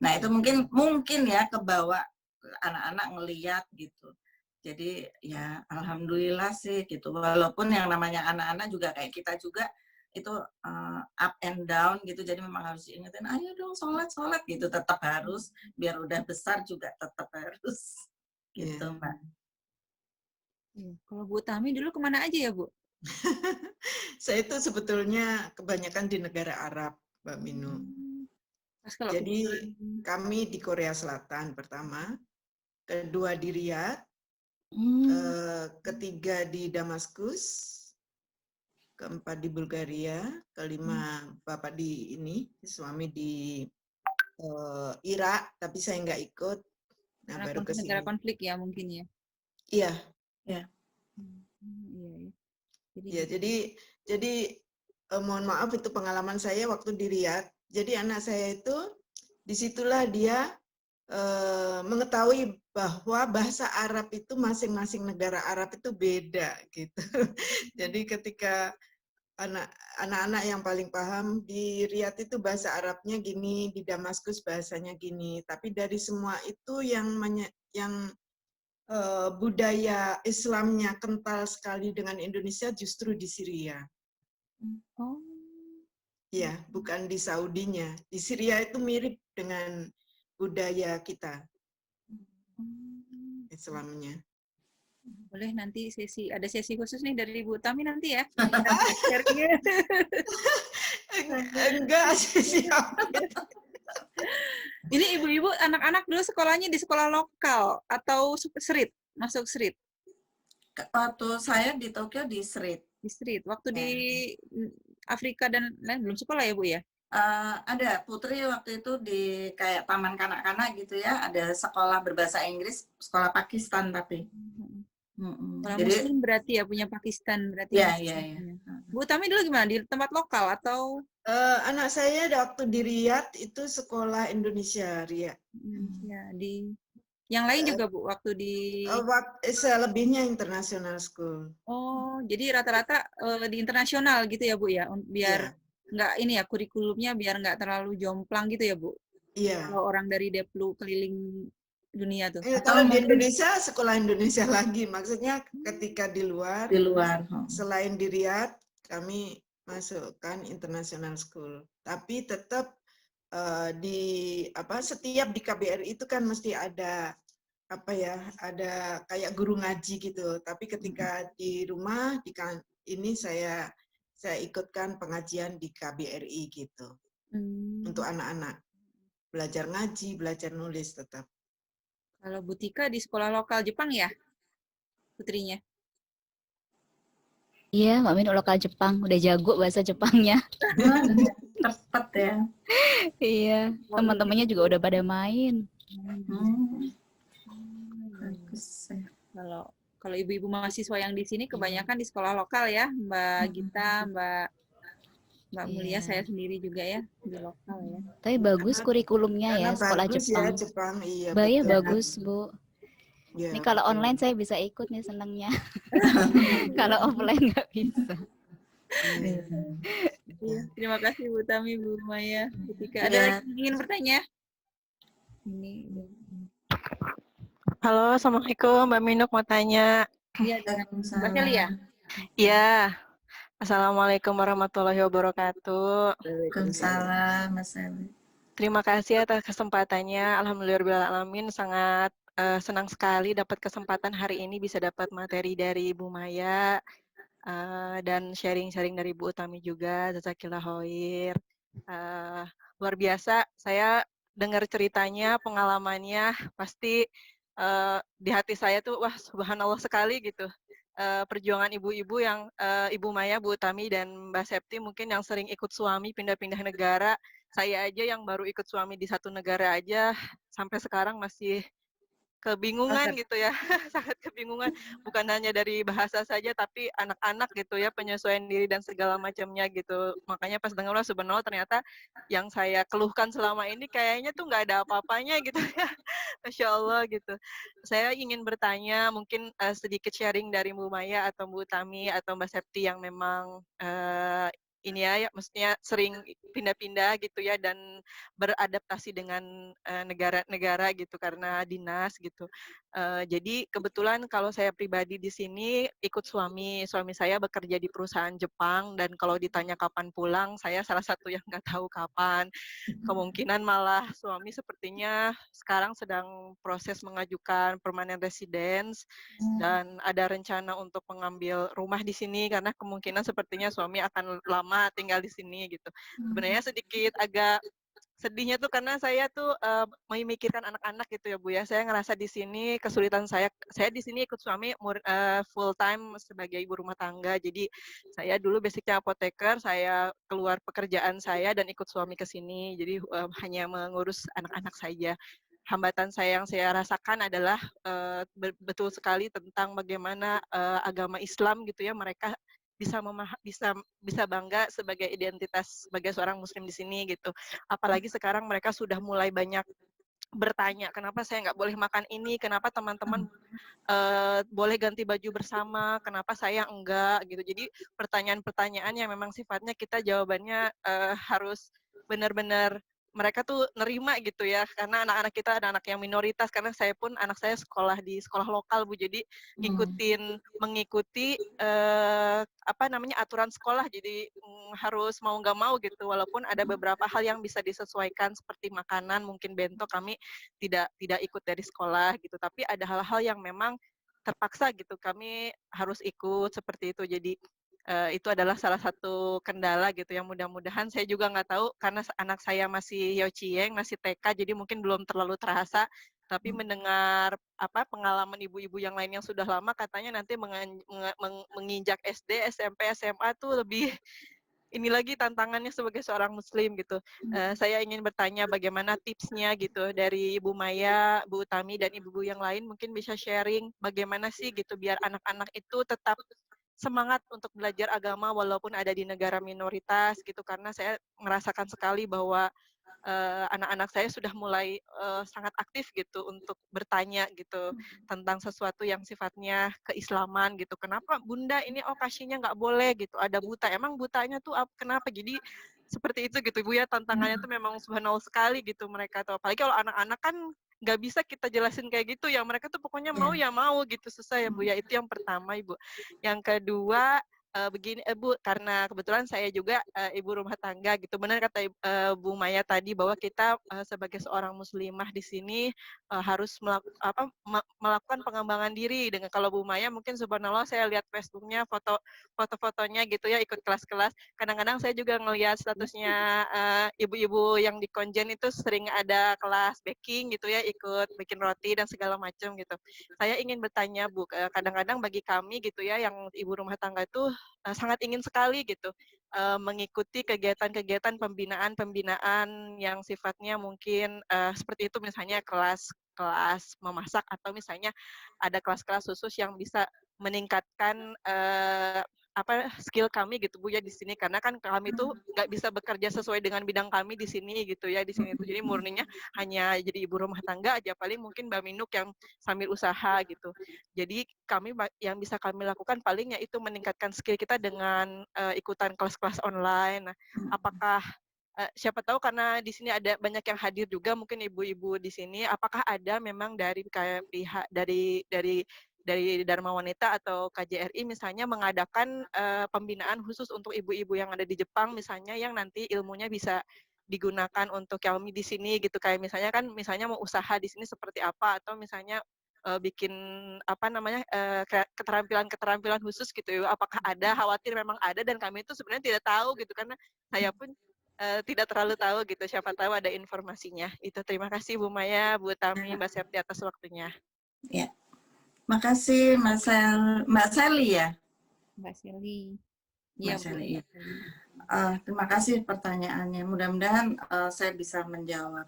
Nah itu mungkin ya kebawa anak-anak ngeliat gitu. Jadi ya alhamdulillah sih gitu. Walaupun yang namanya anak-anak juga kayak kita juga itu up and down gitu. Jadi memang harus diingetin, ayo dong sholat gitu. Tetap harus, biar udah besar juga tetap harus gitu Mbak. Kalau Bu Tami dulu kemana aja ya Bu? Saya itu sebetulnya kebanyakan di negara Arab, Mbak Minu. Jadi kami di Korea Selatan pertama, kedua di Riyadh, ketiga di Damaskus, keempat di Bulgaria, kelima Bapak di ini, suami di Irak, tapi saya nggak ikut. Nah, baru ke sini. Negara konflik ya mungkin ya. Iya. Ya. Ya, jadi mohon maaf itu pengalaman saya waktu di Riyadh. Jadi anak saya itu disitulah dia mengetahui bahwa bahasa Arab itu masing-masing negara Arab itu beda gitu. Jadi ketika anak-anak yang paling paham di Riyadh itu bahasa Arabnya gini, di Damaskus bahasanya gini. Tapi dari semua itu yang budaya Islamnya kental sekali dengan Indonesia justru di Syria. Oh. Ya, bukan di Saudinya. Di Syria itu mirip dengan budaya kita. Islamnya. Boleh nanti ada sesi khusus nih dari Bu Tami nanti ya. Enggak sih. Ini ibu-ibu anak-anak dulu sekolahnya di sekolah lokal atau SRIT, masuk SRIT? Waktu saya di Tokyo di SRIT. Di SRIT. Waktu ya. Di Afrika dan lain belum sekolah ya Bu ya? Ada Putri waktu itu di kayak taman kanak-kanak gitu ya, ada sekolah berbahasa Inggris, sekolah Pakistan tapi. Orang Muslim berarti ya, punya Pakistan berarti. Iya. Bu Tami dulu gimana, di tempat lokal atau? Anak saya waktu di Riyadh itu sekolah Indonesia Riyadh. Ya, di yang lain juga Bu waktu di. Selebihnya international school. Oh, jadi rata-rata di internasional gitu ya Bu ya, biar nggak ini ya kurikulumnya biar nggak terlalu jomplang gitu ya Bu. Iya. Kalau orang dari Deplu keliling dunia tuh. Kalau di Indonesia sekolah Indonesia lagi, maksudnya ketika di luar selain di Riyadh kami masukkan international school, tapi tetap setiap di KBRI itu kan mesti ada ada kayak guru ngaji gitu, tapi ketika di rumah ini saya ikutkan pengajian di KBRI gitu untuk anak-anak belajar ngaji, belajar nulis tetap. Kalau Bu Tika di sekolah lokal Jepang ya, putrinya? Iya, Mbak Min lokal Jepang, udah jago bahasa Jepangnya. Cepet ya. Iya, teman-temannya juga udah pada main. Bagus ya. Kalau ibu-ibu mahasiswa yang di sini kebanyakan di sekolah lokal ya, Mbak Gita, Mbak Mulia, Iya. saya sendiri juga ya di lokal ya. Tapi bagus kurikulumnya Karena ya sekolah bagus Jepang. ya Jepang, iya Bayar betul. bagus, Bu. Ya, Ini kalau betul. online saya bisa ikut nih senangnya. Kalau offline nggak bisa. Iya, terima kasih Bu Tami, Bu Maya, Bu Tika. Ada Iya. lagi yang ingin bertanya? Ini. Halo, Assalamualaikum. Mbak Minuk mau tanya. Iya, dengan Mbak Seli ya? Iya. Assalamualaikum warahmatullahi wabarakatuh. Waalaikumsalam, Mas Eli. Terima kasih atas kesempatannya. Alhamdulillahirrahmanirrahim. Sangat senang sekali dapat kesempatan hari ini bisa dapat materi dari Ibu Maya dan sharing-sharing dari Bu Utami juga. Jazakillah khair. Luar biasa. Saya dengar ceritanya, pengalamannya pasti di hati saya tuh wah subhanallah sekali gitu. Perjuangan ibu-ibu yang Ibu Maya, Bu Utami, dan Mbak Septi mungkin yang sering ikut suami pindah-pindah negara. Saya aja yang baru ikut suami di satu negara aja sampai sekarang masih kebingungan gitu ya, sangat kebingungan. Bukan hanya dari bahasa saja, tapi anak-anak gitu ya, penyesuaian diri dan segala macamnya gitu. Makanya pas dengar subhanallah ternyata yang saya keluhkan selama ini kayaknya tuh nggak ada apa-apanya gitu ya. Masya Allah gitu. Saya ingin bertanya mungkin sedikit sharing dari Bu Maya atau Bu Tami atau Mbak Septi yang memang ini ya, maksudnya sering pindah-pindah gitu ya dan beradaptasi dengan negara-negara gitu karena dinas gitu. Jadi kebetulan kalau saya pribadi di sini ikut suami saya bekerja di perusahaan Jepang dan kalau ditanya kapan pulang, saya salah satu yang nggak tahu kapan. Kemungkinan malah suami sepertinya sekarang sedang proses mengajukan permanent residence dan ada rencana untuk mengambil rumah di sini karena kemungkinan sepertinya suami akan lama tinggal di sini gitu. Sebenarnya sedikit agak sedihnya tuh karena saya tuh memikirkan anak-anak gitu ya Bu ya. Saya ngerasa di sini kesulitan saya di sini ikut suami full time sebagai ibu rumah tangga. Jadi saya dulu basicnya apoteker, saya keluar pekerjaan saya dan ikut suami ke sini. Jadi hanya mengurus anak-anak saja. Hambatan saya yang saya rasakan adalah betul sekali tentang bagaimana agama Islam gitu ya mereka bisa bangga sebagai identitas sebagai seorang muslim di sini gitu. Apalagi sekarang mereka sudah mulai banyak bertanya, kenapa saya nggak boleh makan ini, kenapa teman-teman boleh ganti baju bersama, kenapa saya enggak gitu. Jadi pertanyaan-pertanyaan yang memang sifatnya kita jawabannya harus benar-benar mereka tuh nerima gitu ya, karena anak-anak kita ada anak yang minoritas, karena saya pun anak saya sekolah di sekolah lokal Bu, jadi mengikuti aturan sekolah, jadi harus mau nggak mau gitu, walaupun ada beberapa hal yang bisa disesuaikan seperti makanan, mungkin bento kami tidak ikut dari sekolah gitu, tapi ada hal-hal yang memang terpaksa gitu kami harus ikut seperti itu. Jadi itu adalah salah satu kendala gitu yang mudah-mudahan saya juga nggak tahu karena anak saya masih Yochieng, masih TK, jadi mungkin belum terlalu terasa. Tapi mendengar pengalaman ibu-ibu yang lain yang sudah lama katanya nanti menginjak SD, SMP, SMA tuh lebih ini lagi tantangannya sebagai seorang muslim gitu. Saya ingin bertanya bagaimana tipsnya gitu dari Ibu Maya, Bu Utami dan ibu-ibu yang lain mungkin bisa sharing bagaimana sih gitu biar anak-anak itu tetap semangat untuk belajar agama walaupun ada di negara minoritas gitu karena saya merasakan sekali bahwa anak-anak saya sudah mulai sangat aktif gitu untuk bertanya gitu tentang sesuatu yang sifatnya keislaman gitu. Kenapa Bunda ini kasihnya nggak boleh gitu? Ada buta. Emang butanya tuh kenapa? Jadi seperti itu gitu Bu ya, tantangannya tuh memang subhanallah sekali gitu mereka tuh. Apalagi kalau anak-anak kan nggak bisa kita jelasin kayak gitu ya. Mereka tuh pokoknya mau ya mau gitu, susah ya Bu ya. Itu yang pertama Ibu. Yang kedua begini, Bu, karena kebetulan saya juga ibu rumah tangga gitu. Benar kata Bu Maya tadi bahwa kita sebagai seorang muslimah di sini harus melakukan pengembangan diri. Dengan kalau Bu Maya mungkin subhanallah saya lihat Facebooknya foto-fotonya gitu ya ikut kelas-kelas. Kadang-kadang saya juga ngelihat statusnya ibu-ibu yang di Konjen itu sering ada kelas baking gitu ya, ikut bikin roti dan segala macam gitu. Saya ingin bertanya Bu, kadang-kadang bagi kami gitu ya yang ibu rumah tangga itu sangat ingin sekali gitu mengikuti kegiatan-kegiatan pembinaan yang sifatnya mungkin seperti itu, misalnya kelas memasak atau misalnya ada kelas-kelas khusus yang bisa meningkatkan skill kami gitu Bu ya di sini, karena kan kami tuh nggak bisa bekerja sesuai dengan bidang kami di sini gitu ya, di sini tuh jadi murninya hanya jadi ibu rumah tangga aja, paling mungkin Mbak Minuk yang sambil usaha gitu. Jadi kami yang bisa kami lakukan paling yaitu meningkatkan skill kita dengan ikutan kelas-kelas online. Nah, apakah siapa tahu karena di sini ada banyak yang hadir juga mungkin ibu-ibu di sini, apakah ada memang dari kayak pihak dari Dharma Wanita atau KJRI misalnya mengadakan pembinaan khusus untuk ibu-ibu yang ada di Jepang misalnya, yang nanti ilmunya bisa digunakan untuk kami di sini gitu, kayak misalnya mau usaha di sini seperti apa, atau misalnya bikin keterampilan khusus gitu ya. Apakah ada? Khawatir memang ada dan kami itu sebenarnya tidak tahu gitu, karena saya pun tidak terlalu tahu gitu, siapa tahu ada informasinya. Itu, terima kasih Bu Maya, Bu Tami, Mbak Septi atas waktunya. Ya, makasih Mbak Sally ya. Mbak Sally. Mbak Sally, ya. Terima kasih pertanyaannya. Mudah-mudahan saya bisa menjawab.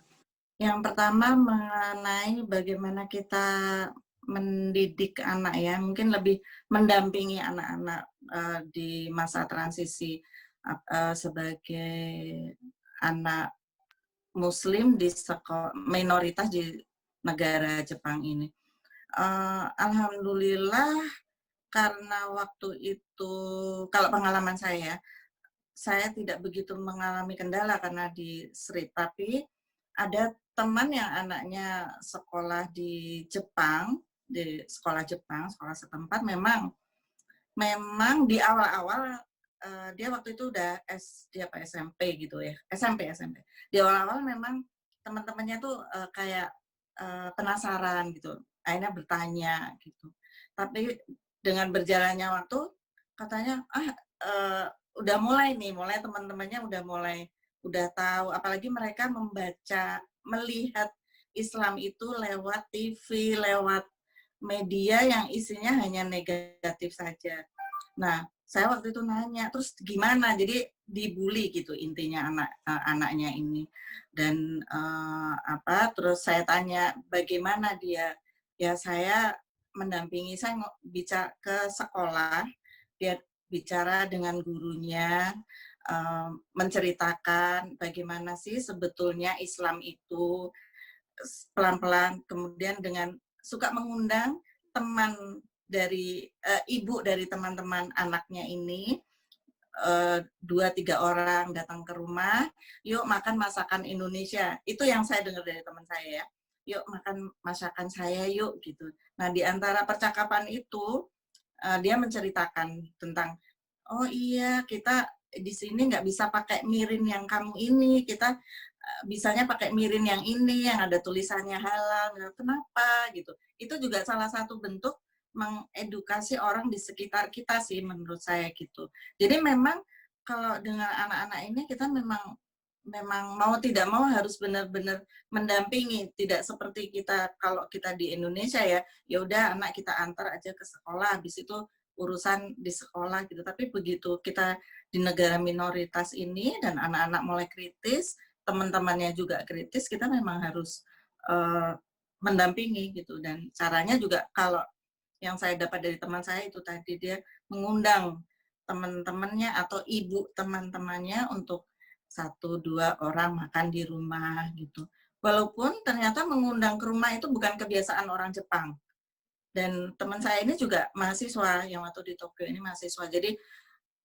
Yang pertama mengenai bagaimana kita mendidik anak ya, mungkin lebih mendampingi anak-anak di masa transisi sebagai anak Muslim di minoritas di negara Jepang ini. Alhamdulillah, karena waktu itu, kalau pengalaman saya tidak begitu mengalami kendala karena di Sri, tapi ada teman yang anaknya sekolah di Jepang, di sekolah Jepang, sekolah setempat, memang di awal-awal dia waktu itu udah SMP gitu ya, SMP. Di awal-awal memang teman-temannya tuh kayak penasaran gitu, akhirnya bertanya gitu. Tapi dengan berjalannya waktu, katanya udah mulai teman-temannya udah tahu, apalagi mereka melihat Islam itu lewat TV, lewat media yang isinya hanya negatif saja. Nah, saya waktu itu nanya, terus gimana? Jadi dibully gitu intinya anaknya ini. Dan terus saya tanya bagaimana dia? Ya saya mendampingi, saya bicara ke sekolah, dia bicara dengan gurunya, menceritakan bagaimana sih sebetulnya Islam itu, pelan-pelan, kemudian dengan suka mengundang teman dari ibu dari teman-teman anaknya ini, 2-3 orang datang ke rumah, yuk makan masakan Indonesia. Itu yang saya dengar dari teman saya ya. Yuk makan masakan saya yuk gitu. Nah, di antara percakapan itu dia menceritakan tentang, oh iya kita di sini nggak bisa pakai mirin yang kamu ini, kita bisanya pakai mirin yang ini yang ada tulisannya halal. Kenapa gitu? Itu juga salah satu bentuk mengedukasi orang di sekitar kita sih menurut saya gitu. Jadi memang kalau dengan anak-anak ini kita memang mau tidak mau harus benar-benar mendampingi, tidak seperti kita kalau kita di Indonesia ya udah anak kita antar aja ke sekolah, habis itu urusan di sekolah gitu. Tapi begitu kita di negara minoritas ini dan anak-anak mulai kritis, teman-temannya juga kritis, kita memang harus mendampingi gitu. Dan caranya juga kalau yang saya dapat dari teman saya itu tadi, dia mengundang teman-temannya atau ibu teman-temannya untuk 1-2 orang makan di rumah gitu. Walaupun ternyata mengundang ke rumah itu bukan kebiasaan orang Jepang. Dan teman saya ini juga mahasiswa, yang waktu di Tokyo ini mahasiswa. Jadi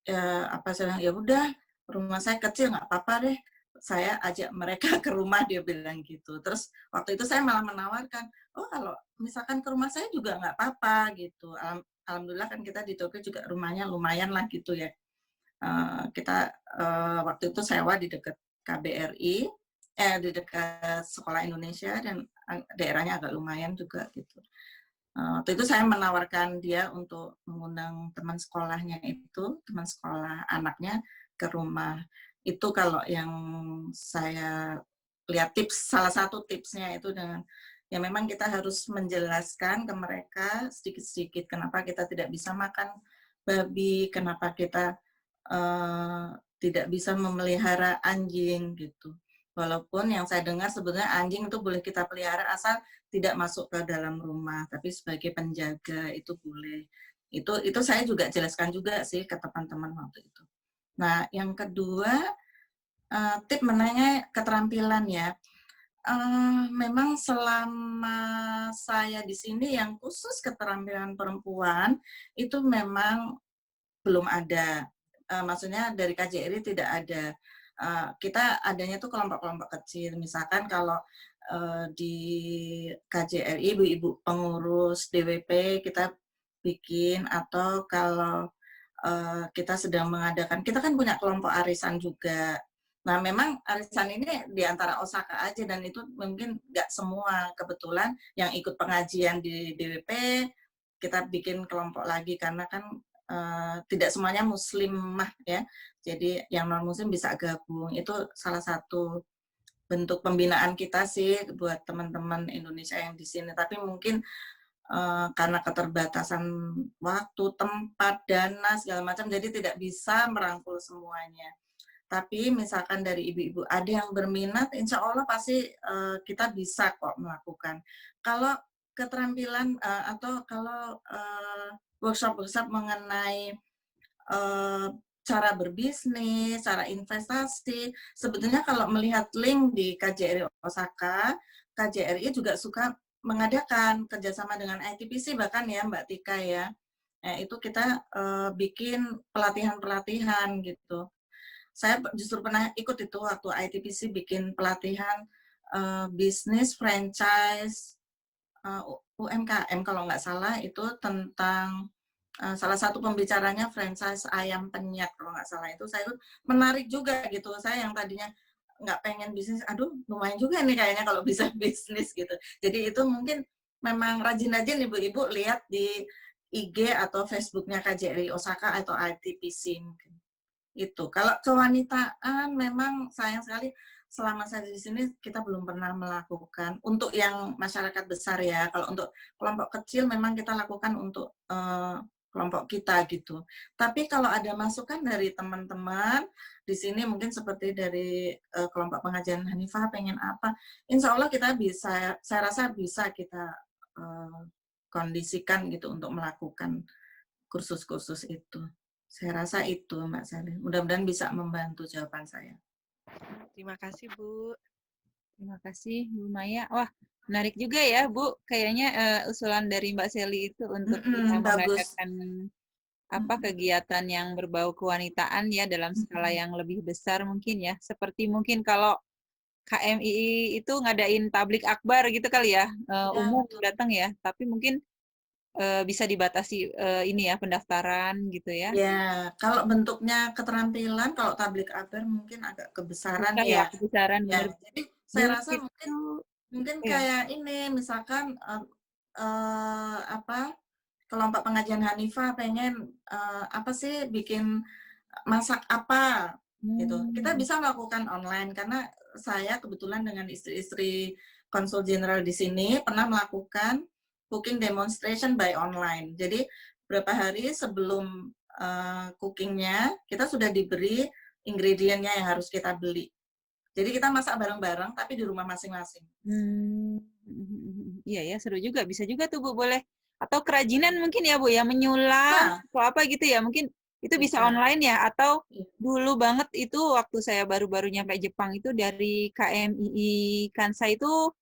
saya bilang, ya udah rumah saya kecil nggak apa-apa deh, saya ajak mereka ke rumah, dia bilang gitu. Terus waktu itu saya malah menawarkan, oh kalau misalkan ke rumah saya juga nggak apa-apa gitu. Alhamdulillah kan kita di Tokyo juga rumahnya lumayan lah gitu ya. Kita waktu itu sewa di dekat KBRI, di dekat Sekolah Indonesia, dan daerahnya agak lumayan juga gitu. Waktu itu saya menawarkan dia untuk mengundang teman sekolahnya itu, teman sekolah anaknya ke rumah. Itu kalau yang saya lihat tips, salah satu tipsnya itu dengan ya memang kita harus menjelaskan ke mereka sedikit-sedikit kenapa kita tidak bisa makan babi, kenapa kita tidak bisa memelihara anjing gitu. Walaupun yang saya dengar sebenarnya anjing itu boleh kita pelihara asal tidak masuk ke dalam rumah, tapi sebagai penjaga itu boleh. Itu saya juga jelaskan juga sih ke teman-teman waktu itu. Nah, yang kedua, tip mengenai keterampilan ya. Memang selama saya di sini yang khusus keterampilan perempuan itu memang belum ada. Maksudnya dari KJRI tidak ada. Kita adanya tuh kelompok-kelompok kecil. Misalkan kalau di KJRI ibu-ibu pengurus DWP kita bikin, atau kalau kita sedang mengadakan, kita kan punya kelompok arisan juga. Nah, memang arisan ini di antara Osaka aja, dan itu mungkin nggak semua. Kebetulan yang ikut pengajian di DWP, kita bikin kelompok lagi, karena kan tidak semuanya muslimah ya. Jadi yang non-muslim bisa gabung. Itu salah satu bentuk pembinaan kita sih buat teman-teman Indonesia yang di sini. Tapi mungkin karena keterbatasan waktu, tempat, dana, segala macam, jadi tidak bisa merangkul semuanya. Tapi misalkan dari ibu-ibu ada yang berminat, insya Allah pasti kita bisa kok melakukan. Kalau keterampilan atau kalau workshop-workshop mengenai cara berbisnis, cara investasi, sebetulnya kalau melihat link di KJRI Osaka, KJRI juga suka mengadakan kerjasama dengan ITPC bahkan ya Mbak Tika ya. Nah, itu kita bikin pelatihan-pelatihan gitu. Saya justru pernah ikut itu waktu ITPC bikin pelatihan bisnis franchise UMKM kalau nggak salah, itu tentang salah satu pembicaranya franchise ayam penyet kalau nggak salah. Itu saya menarik juga gitu. Saya yang tadinya nggak pengen bisnis, aduh lumayan juga nih kayaknya kalau bisa bisnis gitu. Jadi itu mungkin memang rajin-rajin ibu-ibu lihat di IG atau Facebooknya KJRI Osaka atau ITPC mungkin. Itu. Kalau kewanitaan memang sayang sekali selama saya di sini kita belum pernah melakukan untuk yang masyarakat besar ya. Kalau untuk kelompok kecil memang kita lakukan untuk kelompok kita gitu. Tapi kalau ada masukan dari teman-teman di sini mungkin seperti dari kelompok pengajian Hanifah pengen apa, insya Allah kita bisa, saya rasa bisa kita kondisikan gitu untuk melakukan kursus-kursus itu. Saya rasa itu Mbak Sally. Mudah-mudahan bisa membantu jawaban saya. Terima kasih, Bu. Terima kasih Bu Maya. Wah, menarik juga ya Bu. Kayaknya usulan dari Mbak Sally itu untuk kita bagus. mengadakan kegiatan yang berbau kewanitaan ya dalam skala yang lebih besar mungkin ya. Seperti mungkin kalau KMII itu ngadain tablik akbar gitu kali ya, umum datang ya. Tapi mungkin bisa dibatasi ini ya pendaftaran gitu ya. Ya, kalau bentuknya keterampilan, kalau tablik akbar mungkin agak kebesaran ya. Kebesaran Ya, bener. jadi saya Dulu rasa mungkin ya. kayak ini, misalkan kelompok pengajian Hanifah pengen apa sih bikin masak apa gitu. Kita bisa melakukan online karena saya kebetulan dengan istri-istri konsul jenderal di sini pernah melakukan cooking demonstration by online. Jadi beberapa hari sebelum cookingnya kita sudah diberi ingredientnya yang harus kita beli. Jadi kita masak bareng-bareng tapi di rumah masing-masing. Iya ya, seru juga. Bisa juga tuh Bu, boleh. Atau kerajinan mungkin ya Bu ya, menyulam atau apa gitu ya. Mungkin itu bisa online ya, atau dulu banget itu waktu saya baru-baru nyampe Jepang itu dari KMII Kansai itu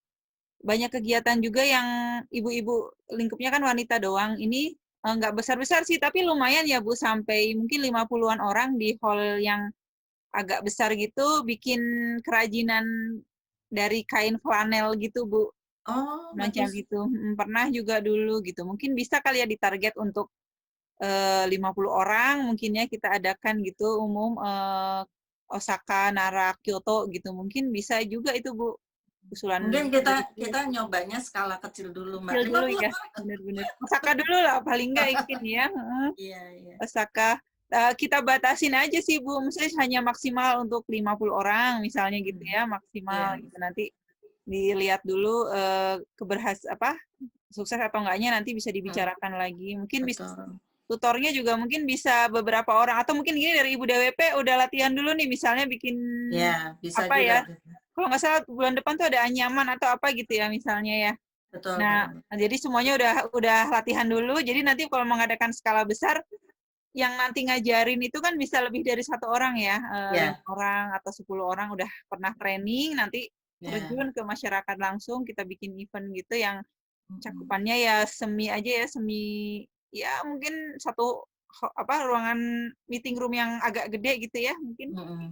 banyak kegiatan juga yang ibu-ibu, lingkupnya kan wanita doang. Ini nggak besar-besar sih, tapi lumayan ya Bu, sampai mungkin 50-an orang di hall yang agak besar gitu, bikin kerajinan dari kain flanel gitu, Bu. Oh, Macam bagus. itu. Pernah juga dulu gitu. Mungkin bisa kali ya ditarget untuk 50 orang mungkin ya kita adakan gitu umum Osaka, Nara, Kyoto gitu. Mungkin bisa juga itu, Bu. Mungkin Usulan dari kita saya. kita nyobanya skala kecil dulu, Mbak. Kecil dulu 50 ya, orang. benar-benar. Osaka dulu lah paling enggak mungkin ya. Iya, iya. Osaka. Kita batasin aja sih, Bu. Misalnya hanya maksimal untuk 50 orang misalnya gitu ya, maksimal Iya. gitu. Nanti dilihat dulu sukses atau enggaknya nanti bisa dibicarakan lagi. Mungkin bisa Betul. tutornya juga mungkin bisa beberapa orang atau mungkin gini dari Ibu DWP udah latihan dulu nih misalnya bikin Ya, bisa apa ya? juga. Kalau nggak salah bulan depan tuh ada anyaman atau apa gitu ya misalnya ya. Betul, Nah, betul. jadi semuanya udah latihan dulu. Jadi nanti kalau mengadakan skala besar yang nanti ngajarin itu kan bisa lebih dari 1 orang ya, Ya, 5 orang atau 10 orang udah pernah training, nanti ya. terjun ke masyarakat langsung, kita bikin event gitu yang Mm-mm. cakupannya ya semi aja ya, semi ya mungkin ruangan meeting room yang agak gede gitu ya, mungkin Mm-mm.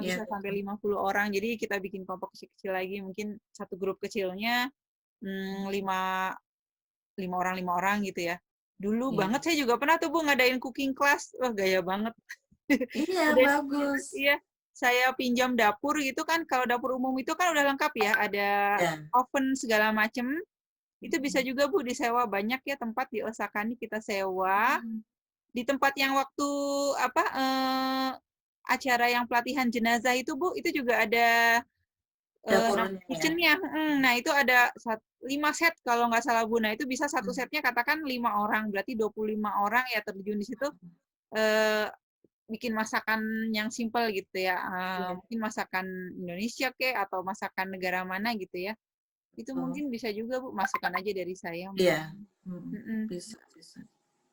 bisa Ya, sampai 50 orang. Jadi kita bikin kelompok kecil-kecil lagi, mungkin satu grup kecilnya 5 orang gitu ya. Dulu ya. banget saya juga pernah tuh Bu ngadain cooking class. Wah, gaya banget. Iya, Udah bagus. iya, saya pinjam dapur gitu kan. Kalau dapur umum itu kan udah lengkap ya, ada Ya. oven segala macem. Itu bisa juga Bu disewa, banyak ya tempat di Osaka nih kita sewa. Di tempat yang waktu acara yang pelatihan jenazah itu Bu, itu juga ada Dapurnya ya. kitchen-nya. Nah, itu ada 5 set kalau nggak salah Bu. Nah, itu bisa satu setnya katakan 5 orang, berarti 25 orang ya terjun di situ eh, bikin masakan yang simpel gitu ya. Iya. Mungkin masakan Indonesia kek atau masakan negara mana gitu ya. Itu Oh, mungkin bisa juga Bu, masukan aja dari saya. iya. Bisa. Bisa.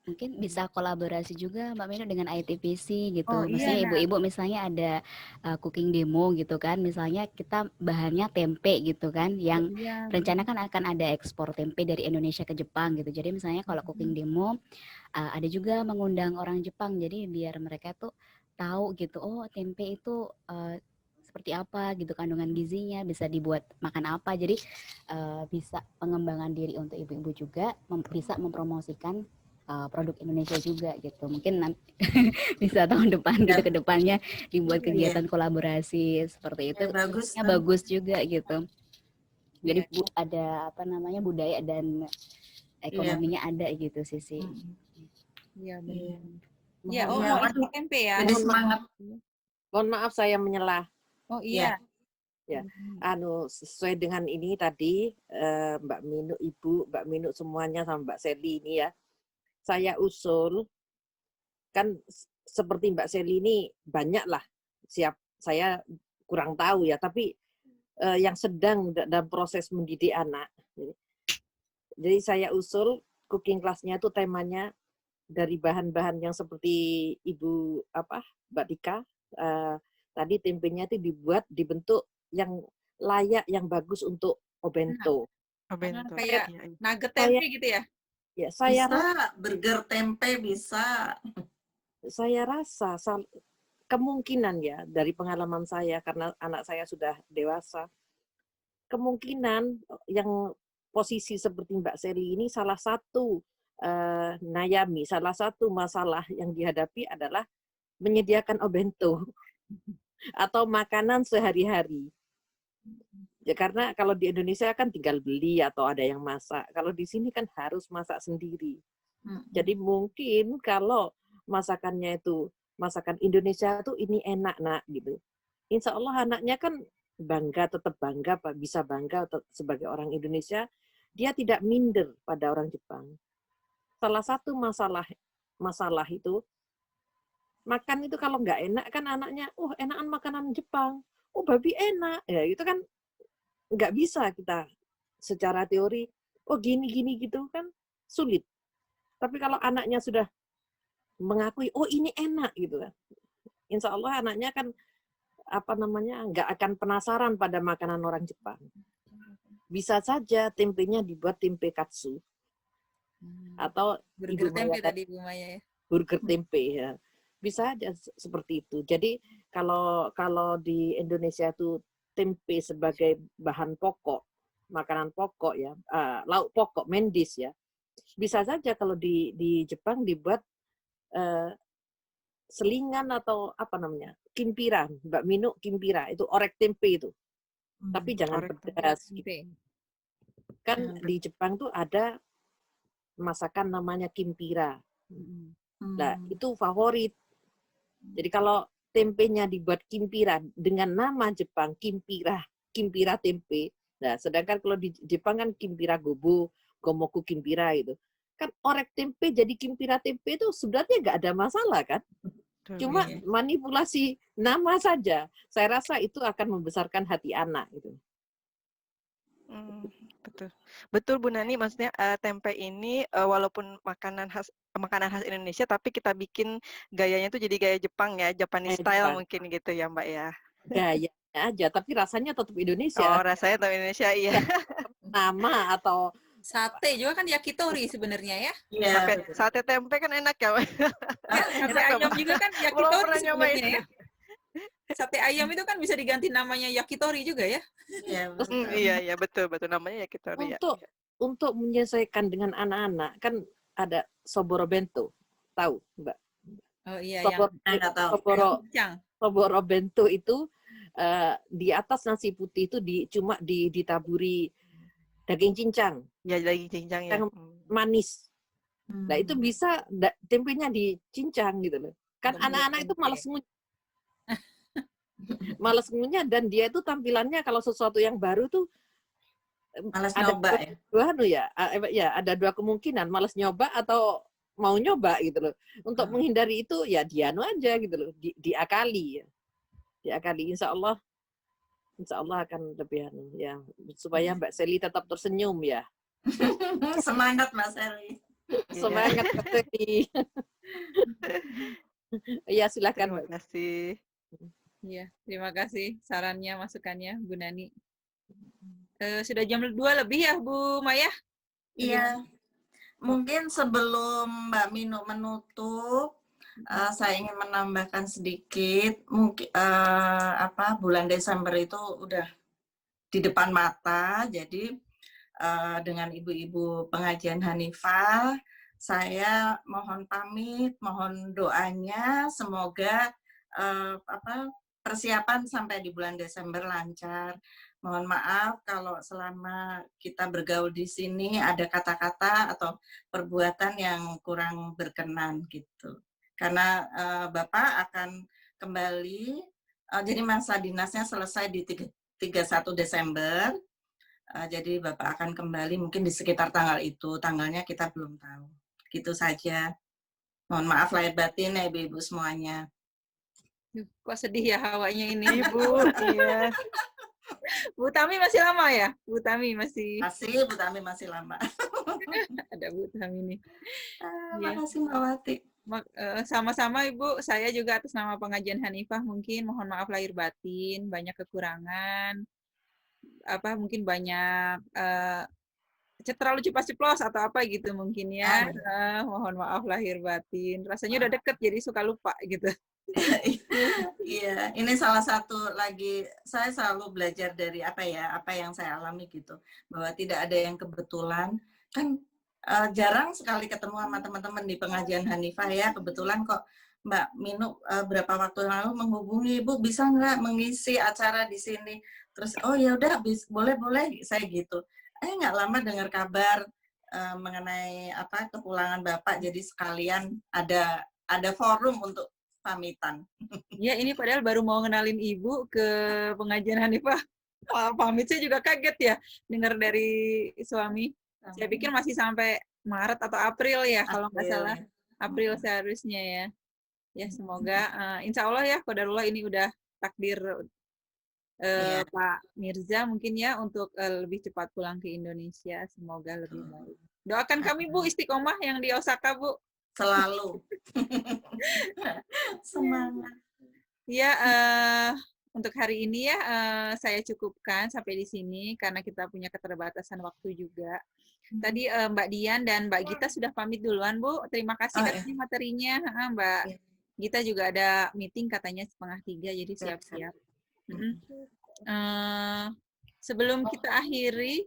Mungkin bisa kolaborasi juga Mbak Mino dengan ITPC Oh gitu. iya, Maksudnya nah. ibu-ibu misalnya ada cooking demo gitu kan. Misalnya kita bahannya tempe gitu kan. Yang Iya, rencana kan akan ada ekspor tempe dari Indonesia ke Jepang gitu. Jadi misalnya kalau cooking demo ada juga mengundang orang Jepang. Jadi biar mereka tuh tahu gitu. Oh tempe itu seperti apa gitu kandungan gizinya, bisa dibuat makan apa. Jadi bisa pengembangan diri untuk ibu-ibu juga, bisa mempromosikan produk Indonesia juga gitu. Mungkin nanti bisa tahun depan gitu Ya. ke depannya dibuat Iya. kegiatan kolaborasi seperti itu. Ya, bagus. Ya bagus juga gitu. Jadi Iya. ada apa namanya budaya dan Iya. ekonominya ada gitu sisi. Iya, Iya. benar. Iya, Iya, mau waduh. ekspor tempe ya. Jadi semangat. Mohon maaf saya menyelah. Oh iya. Ya, sesuai dengan ini tadi Mbak Minu, Ibu, Mbak Minu semuanya sama Mbak Seli ini ya. Saya usul kan seperti Mbak Seli ini banyak lah. Saya kurang tahu ya, tapi yang sedang dalam proses mendidik anak. Jadi saya usul cooking class-nya itu temanya dari bahan-bahan yang seperti Ibu Mbak Tika tadi tempenya itu dibentuk yang layak, yang bagus untuk obento. Obento. Kayak Iya, iya. nugget tempe gitu ya. Ya, saya Bisa, burger tempe bisa. rasa kemungkinan ya dari pengalaman saya karena anak saya sudah dewasa, kemungkinan yang posisi seperti Mbak Seri ini salah satu nayami, salah satu masalah yang dihadapi adalah menyediakan obento atau makanan sehari-hari. Ya, karena kalau di Indonesia kan tinggal beli atau ada yang masak. Kalau di sini kan harus masak sendiri. Jadi mungkin kalau masakannya itu masakan Indonesia tuh ini enak nak gitu. Insya Allah anaknya kan tetap bangga, bisa bangga sebagai orang Indonesia. Dia tidak minder pada orang Jepang. Salah satu masalah itu makan itu kalau nggak enak kan anaknya, enakan makanan Jepang. Babi enak. Ya itu kan nggak bisa kita secara teori, gini gitu kan sulit. Tapi kalau anaknya sudah mengakui, ini enak gitu kan, insya Allah anaknya kan nggak akan penasaran pada makanan orang Jepang. Bisa saja tempenya dibuat tempe katsu atau Burger tempe tadi Bu Maya ya. burger tempe ya. Bisa aja seperti itu. Jadi kalau di Indonesia itu tempe sebagai bahan pokok, makanan pokok ya, lauk pokok, main dish ya. Bisa saja kalau di Jepang dibuat selingan atau apa namanya, kimpira, Mbak Minu, kimpira itu orek tempe itu. Tapi jangan orek pedas. Tempe. Kan di Jepang tuh ada masakan namanya kimpira. Nah, itu favorit. Jadi kalau tempenya dibuat kimpira dengan nama Jepang kimpira tempe. Nah, sedangkan kalau di Jepang kan kimpira gobo, gomoku kimpira itu. Kan orek tempe jadi kimpira tempe itu sebenarnya nggak ada masalah kan? Cuma manipulasi nama saja. Saya rasa itu akan membesarkan hati anak gitu. Betul. Betul Bu Nani, maksudnya tempe ini walaupun makanan khas Indonesia, tapi kita bikin gayanya tuh jadi gaya Jepang ya, Japanese style Jepang. mungkin gitu ya Mbak ya. Gayanya aja, tapi rasanya tetap Indonesia. Oh, rasanya tuh Indonesia, iya. Nama atau Sate juga kan yakitori sebenarnya ya. Iya, Sate tempe kan enak ya Mbak. Ya, sate ayam juga kan Belum yakitori pernah nyobain. sebenarnya ya. Sate ayam itu kan bisa diganti namanya yakitori juga ya. iya, betul. Iya, betul namanya yakitori ya. untuk menyesuaikan dengan anak-anak kan ada soboro bento, tahu Mbak? Oh iya, Nggak tahu. Soboro bento itu di atas nasi putih itu cuma ditaburi daging cincang. Ya, daging cincang ya. Yang manis. Nah, itu bisa tempenya dicincang gitu loh. Kan anak-anak itu malas ngunyah dan dia itu tampilannya kalau sesuatu yang baru tuh Malas ada nyoba ya. ada dua kemungkinan, malas nyoba atau mau nyoba gitu loh. Untuk menghindari itu ya dianu aja gitu loh, diakali ya. Diakali insya Allah akan lebih ya supaya Mbak Seli tetap tersenyum ya. Semangat Mas Eli. Semangat Mbak Seli. Iya silakan Mbak. Terima kasih. Iya, terima kasih sarannya, masukannya Bu Nani. Sudah jam 2 lebih ya Bu Maya? Iya. Mungkin sebelum Mbak Minu menutup, saya ingin menambahkan sedikit. Mungkin bulan Desember itu udah di depan mata. Jadi dengan ibu-ibu pengajian Hanifah, saya mohon pamit, mohon doanya semoga persiapan sampai di bulan Desember lancar. Mohon maaf kalau selama kita bergaul di sini ada kata-kata atau perbuatan yang kurang berkenan gitu. Karena Bapak akan kembali, jadi masa dinasnya selesai di 31 Desember. Jadi Bapak akan kembali mungkin di sekitar tanggal itu, tanggalnya kita belum tahu. Gitu saja. Mohon maaf lahir batin ya ibu-ibu semuanya. Kok sedih ya hawanya ini. Ibu, iya. Bu Tami masih lama ya? Bu Tami masih. Bu Tami masih lama. Ada Bu Tami nih. Makasih Mbak Wati. Sama-sama Ibu, saya juga atas nama pengajian Hanifah mungkin mohon maaf lahir batin, banyak kekurangan, mungkin banyak terlalu ceplos atau apa gitu mungkin ya. Mohon maaf lahir batin. Rasanya udah deket jadi suka lupa gitu. Iya, ini salah satu lagi saya selalu belajar dari apa yang saya alami gitu, bahwa tidak ada yang kebetulan. Kan jarang sekali ketemu sama teman-teman di pengajian Hanifah ya. Kebetulan kok Mbak Minu berapa waktu lalu menghubungi, Bu bisa nggak mengisi acara di sini? Terus oh ya udah boleh saya gitu. Nggak lama dengar kabar mengenai kepulangan Bapak, jadi sekalian ada forum untuk pamitan. Ya ini padahal baru mau ngenalin Ibu ke pengajian Hanifah. Pamit saya juga kaget ya dengar dari suami. Saya pikir masih sampai Maret atau April ya kalau nggak salah. April seharusnya ya. Ya semoga insya Allah ya qadarullah ini udah takdir Pak Mirza mungkin ya untuk lebih cepat pulang ke Indonesia. Semoga lebih baik. Doakan kami Bu istiqomah yang di Osaka Bu. Selalu. Semangat. Ya, untuk hari ini ya saya cukupkan sampai di sini karena kita punya keterbatasan waktu juga. Tadi Mbak Dian dan Mbak Gita sudah pamit duluan Bu. Terima kasih katanya materinya, Mbak Gita juga ada meeting katanya 2:30, jadi siap-siap. Sebelum kita akhiri,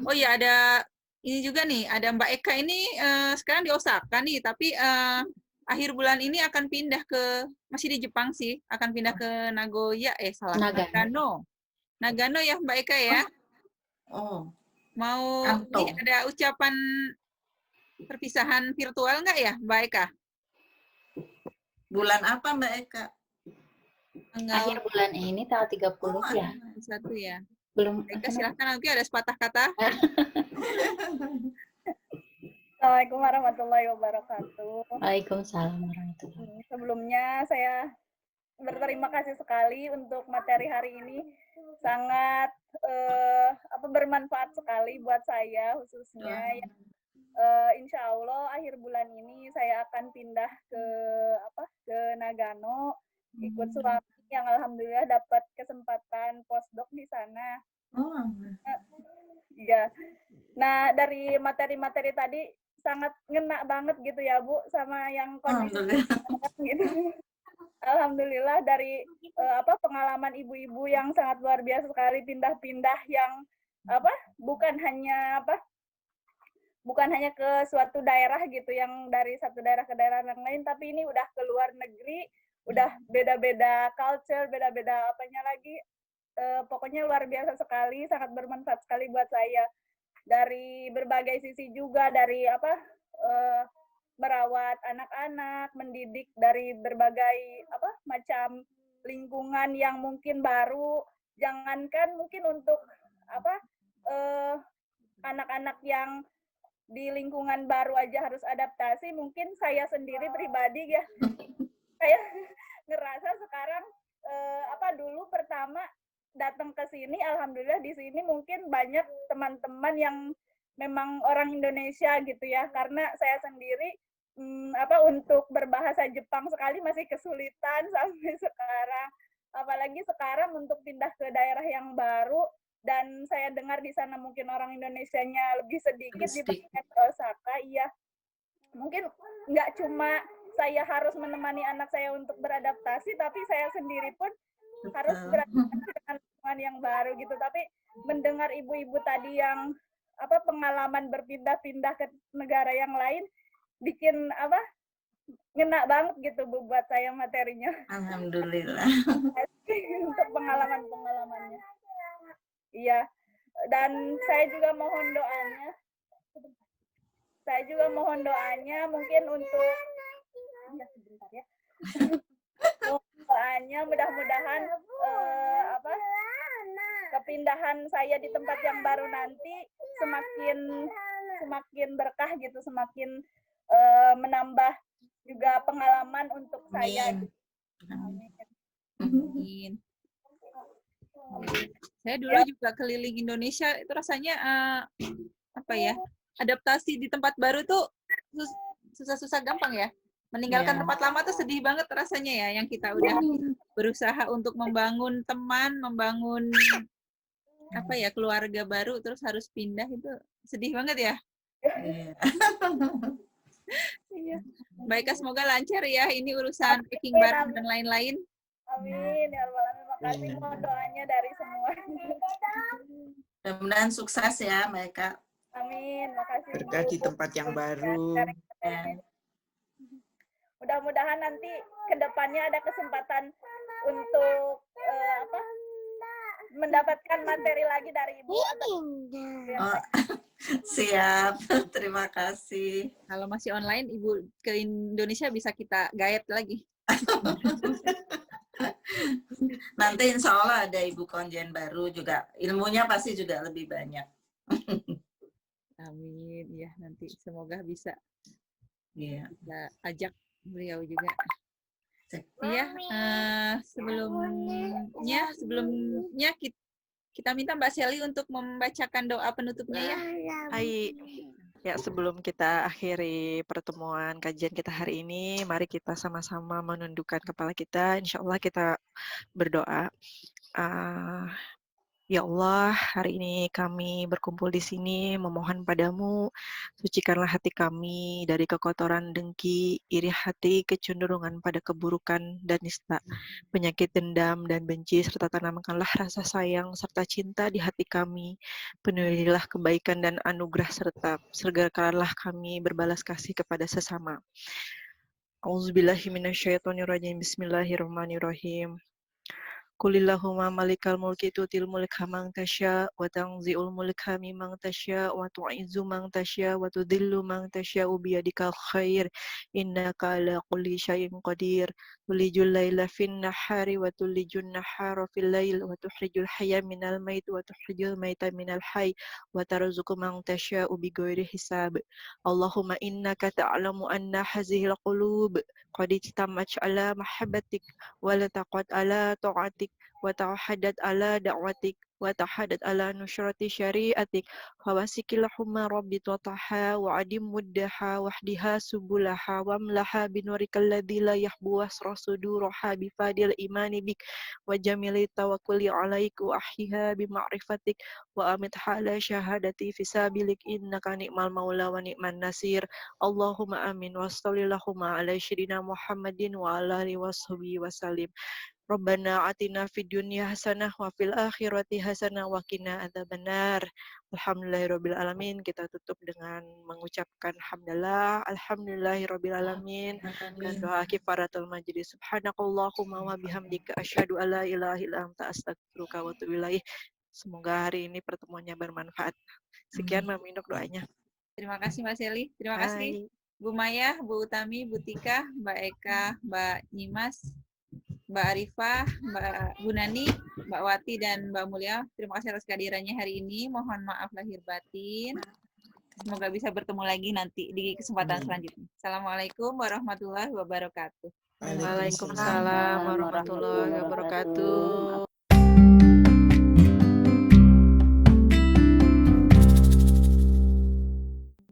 oh ya ada ini juga nih, ada Mbak Eka ini sekarang di Osaka nih, tapi akhir bulan ini akan pindah masih di Jepang sih, akan pindah ke Nagano. Nagano ya Mbak Eka ya. Oh, Mau Kanto. ini ada ucapan perpisahan virtual nggak ya Mbak Eka? Bulan apa Mbak Eka? Akhir bulan ini tanggal 30 ya. Satu ya. Belum. Mbak Eka silahkan nanti ada sepatah kata. Assalamualaikum warahmatullahi wabarakatuh. Waalaikumsalam warahmatullahi wabarakatuh. Sebelumnya saya berterima kasih sekali untuk materi hari ini. Sangat bermanfaat sekali buat saya khususnya. Insya Allah akhir bulan ini saya akan pindah ke Nagano, ikut suami yang alhamdulillah dapat kesempatan postdoc di sana. Ya. Nah, dari materi-materi tadi sangat ngena banget gitu ya Bu sama yang kondisi gitu. Alhamdulillah dari pengalaman ibu-ibu yang sangat luar biasa sekali, pindah-pindah yang bukan hanya ke suatu daerah gitu, yang dari satu daerah ke daerah yang lain, tapi ini udah ke luar negeri, udah beda-beda culture, beda-beda apanya lagi. Pokoknya luar biasa sekali, sangat bermanfaat sekali buat saya. Dari berbagai sisi juga, dari merawat anak-anak, mendidik dari berbagai macam lingkungan yang mungkin baru. Jangankan mungkin untuk anak-anak yang di lingkungan baru aja harus adaptasi, mungkin saya sendiri pribadi ya, saya ngerasa sekarang dulu pertama datang ke sini, alhamdulillah di sini mungkin banyak teman-teman yang memang orang Indonesia gitu ya, karena saya sendiri untuk berbahasa Jepang sekali masih kesulitan sampai sekarang, apalagi sekarang untuk pindah ke daerah yang baru, dan saya dengar di sana mungkin orang Indonesianya lebih sedikit dibandingkan Osaka. Iya, mungkin nggak cuma saya harus menemani anak saya untuk beradaptasi, tapi saya sendiri pun harus beradaptasi dengan lingkungan yang baru gitu. Tapi mendengar ibu-ibu tadi yang pengalaman berpindah-pindah ke negara yang lain, bikin ngena banget gitu Bu buat saya materinya. Alhamdulillah. Untuk pengalaman-pengalamannya. Iya. Dan saya juga mohon doanya. Mungkin untuk sebentar ya. Doanya mudah-mudahan kepindahan saya di tempat yang baru nanti semakin berkah gitu, semakin menambah juga pengalaman untuk saya. Amin. Saya dulu juga keliling Indonesia, itu rasanya adaptasi di tempat baru tuh susah-susah gampang ya. Meninggalkan tempat lama tuh sedih banget rasanya ya, yang kita udah berusaha untuk membangun teman, membangun keluarga baru, terus harus pindah, itu sedih banget ya. Iya. Baik, semoga lancar ya ini urusan packing barang dan lain-lain. Amin ya Rabbal Alamin. Makasih mohon doanya dari semua. Mudah-mudahan sukses ya mereka. Amin, makasih. Berkah di tempat yang baru. Mudah-mudahan nanti ke depannya ada kesempatan untuk mendapatkan materi lagi dari Ibu. Siap, terima kasih. Kalau masih online, Ibu ke Indonesia bisa kita guide lagi. Nanti insya Allah ada Ibu Konjen baru juga, ilmunya pasti juga lebih banyak. Amin, ya nanti semoga bisa kita ajak beliau juga. Iya, sebelumnya kita minta Mbak Shelly untuk membacakan doa penutupnya ya. Hai. Ya, sebelum kita akhiri pertemuan kajian kita hari ini, mari kita sama-sama menundukkan kepala kita. Insya Allah kita berdoa. Ya Allah, hari ini kami berkumpul di sini memohon padamu, sucikanlah hati kami dari kekotoran dengki, iri hati, kecenderungan pada keburukan dan nista, penyakit dendam dan benci, serta tanamkanlah rasa sayang serta cinta di hati kami. Penuhilah kebaikan dan anugerah serta segerakanlah kami berbalas kasih kepada sesama. Auzubillahi minasyaitonirrajim. Bismillahirrahmanirrahim. Qulillahumma malikal mulki tutil mulka man tasya wa tanzi'ul mulka mimman tasya wa tu'izzu man tasya wa tudhillu man tasya biyadikal khair innaka ala kulli syai'in qadir tulijul laila fin nahari wa tulijun nahara fil lail wa tukhrijul hayya minal mait wa tukhrijul maita minal hayy wa tarzuqu man tasya bighairi hisab. Allahumma innaka ta'lamu anna hazihil qulub qad ijtama'at ala mahabbatik wa la taqat ala ta'atik wa tahadat ala da'watik wa tahadat ala nusrati syariatik fawasikillahumma rabbi tataha wa adim muddaha wahdiha subulaha wa amlaha binurikal ladzi la yahbu wasra suduraha bifadil imani bik wa jamili tawakkuli alaik wa ahyiha bima'rifatik wa amitha ala syahadati fisabilik innaka ni'mal maula wa ni'man nasir. Allahumma amin wa sallallahumma ala sayyidina Muhammadin wa ala alihi washabihi wasallim. Rabbana atina fid dunya hasanah wa fil akhirati hasanah wa qina adzabannar. Alhamdulillahirabbil alamin. Kita tutup dengan mengucapkan hamdalah, alhamdulillahirabbil alamin. Dan doa kifaratul majlis. Subhanakallahumma wa bihamdika asyhadu alla ilaha illa anta astaghfiruka wa atubu ilaik. Semoga hari ini pertemuannya bermanfaat. Sekian Mbak Minok doanya. Terima kasih Mbak Seli. Terima kasih Hai. Bu Maya, Bu Utami, Bu Tika, Mbak Eka, Mbak Nyimas, Mbak Arifah, Mbak Bu Nani, Mbak Wati, dan Mbak Mulia. Terima kasih atas kehadirannya hari ini. Mohon maaf lahir batin. Semoga bisa bertemu lagi nanti di kesempatan selanjutnya. Assalamualaikum warahmatullahi wabarakatuh. Waalaikumsalam warahmatullahi wabarakatuh.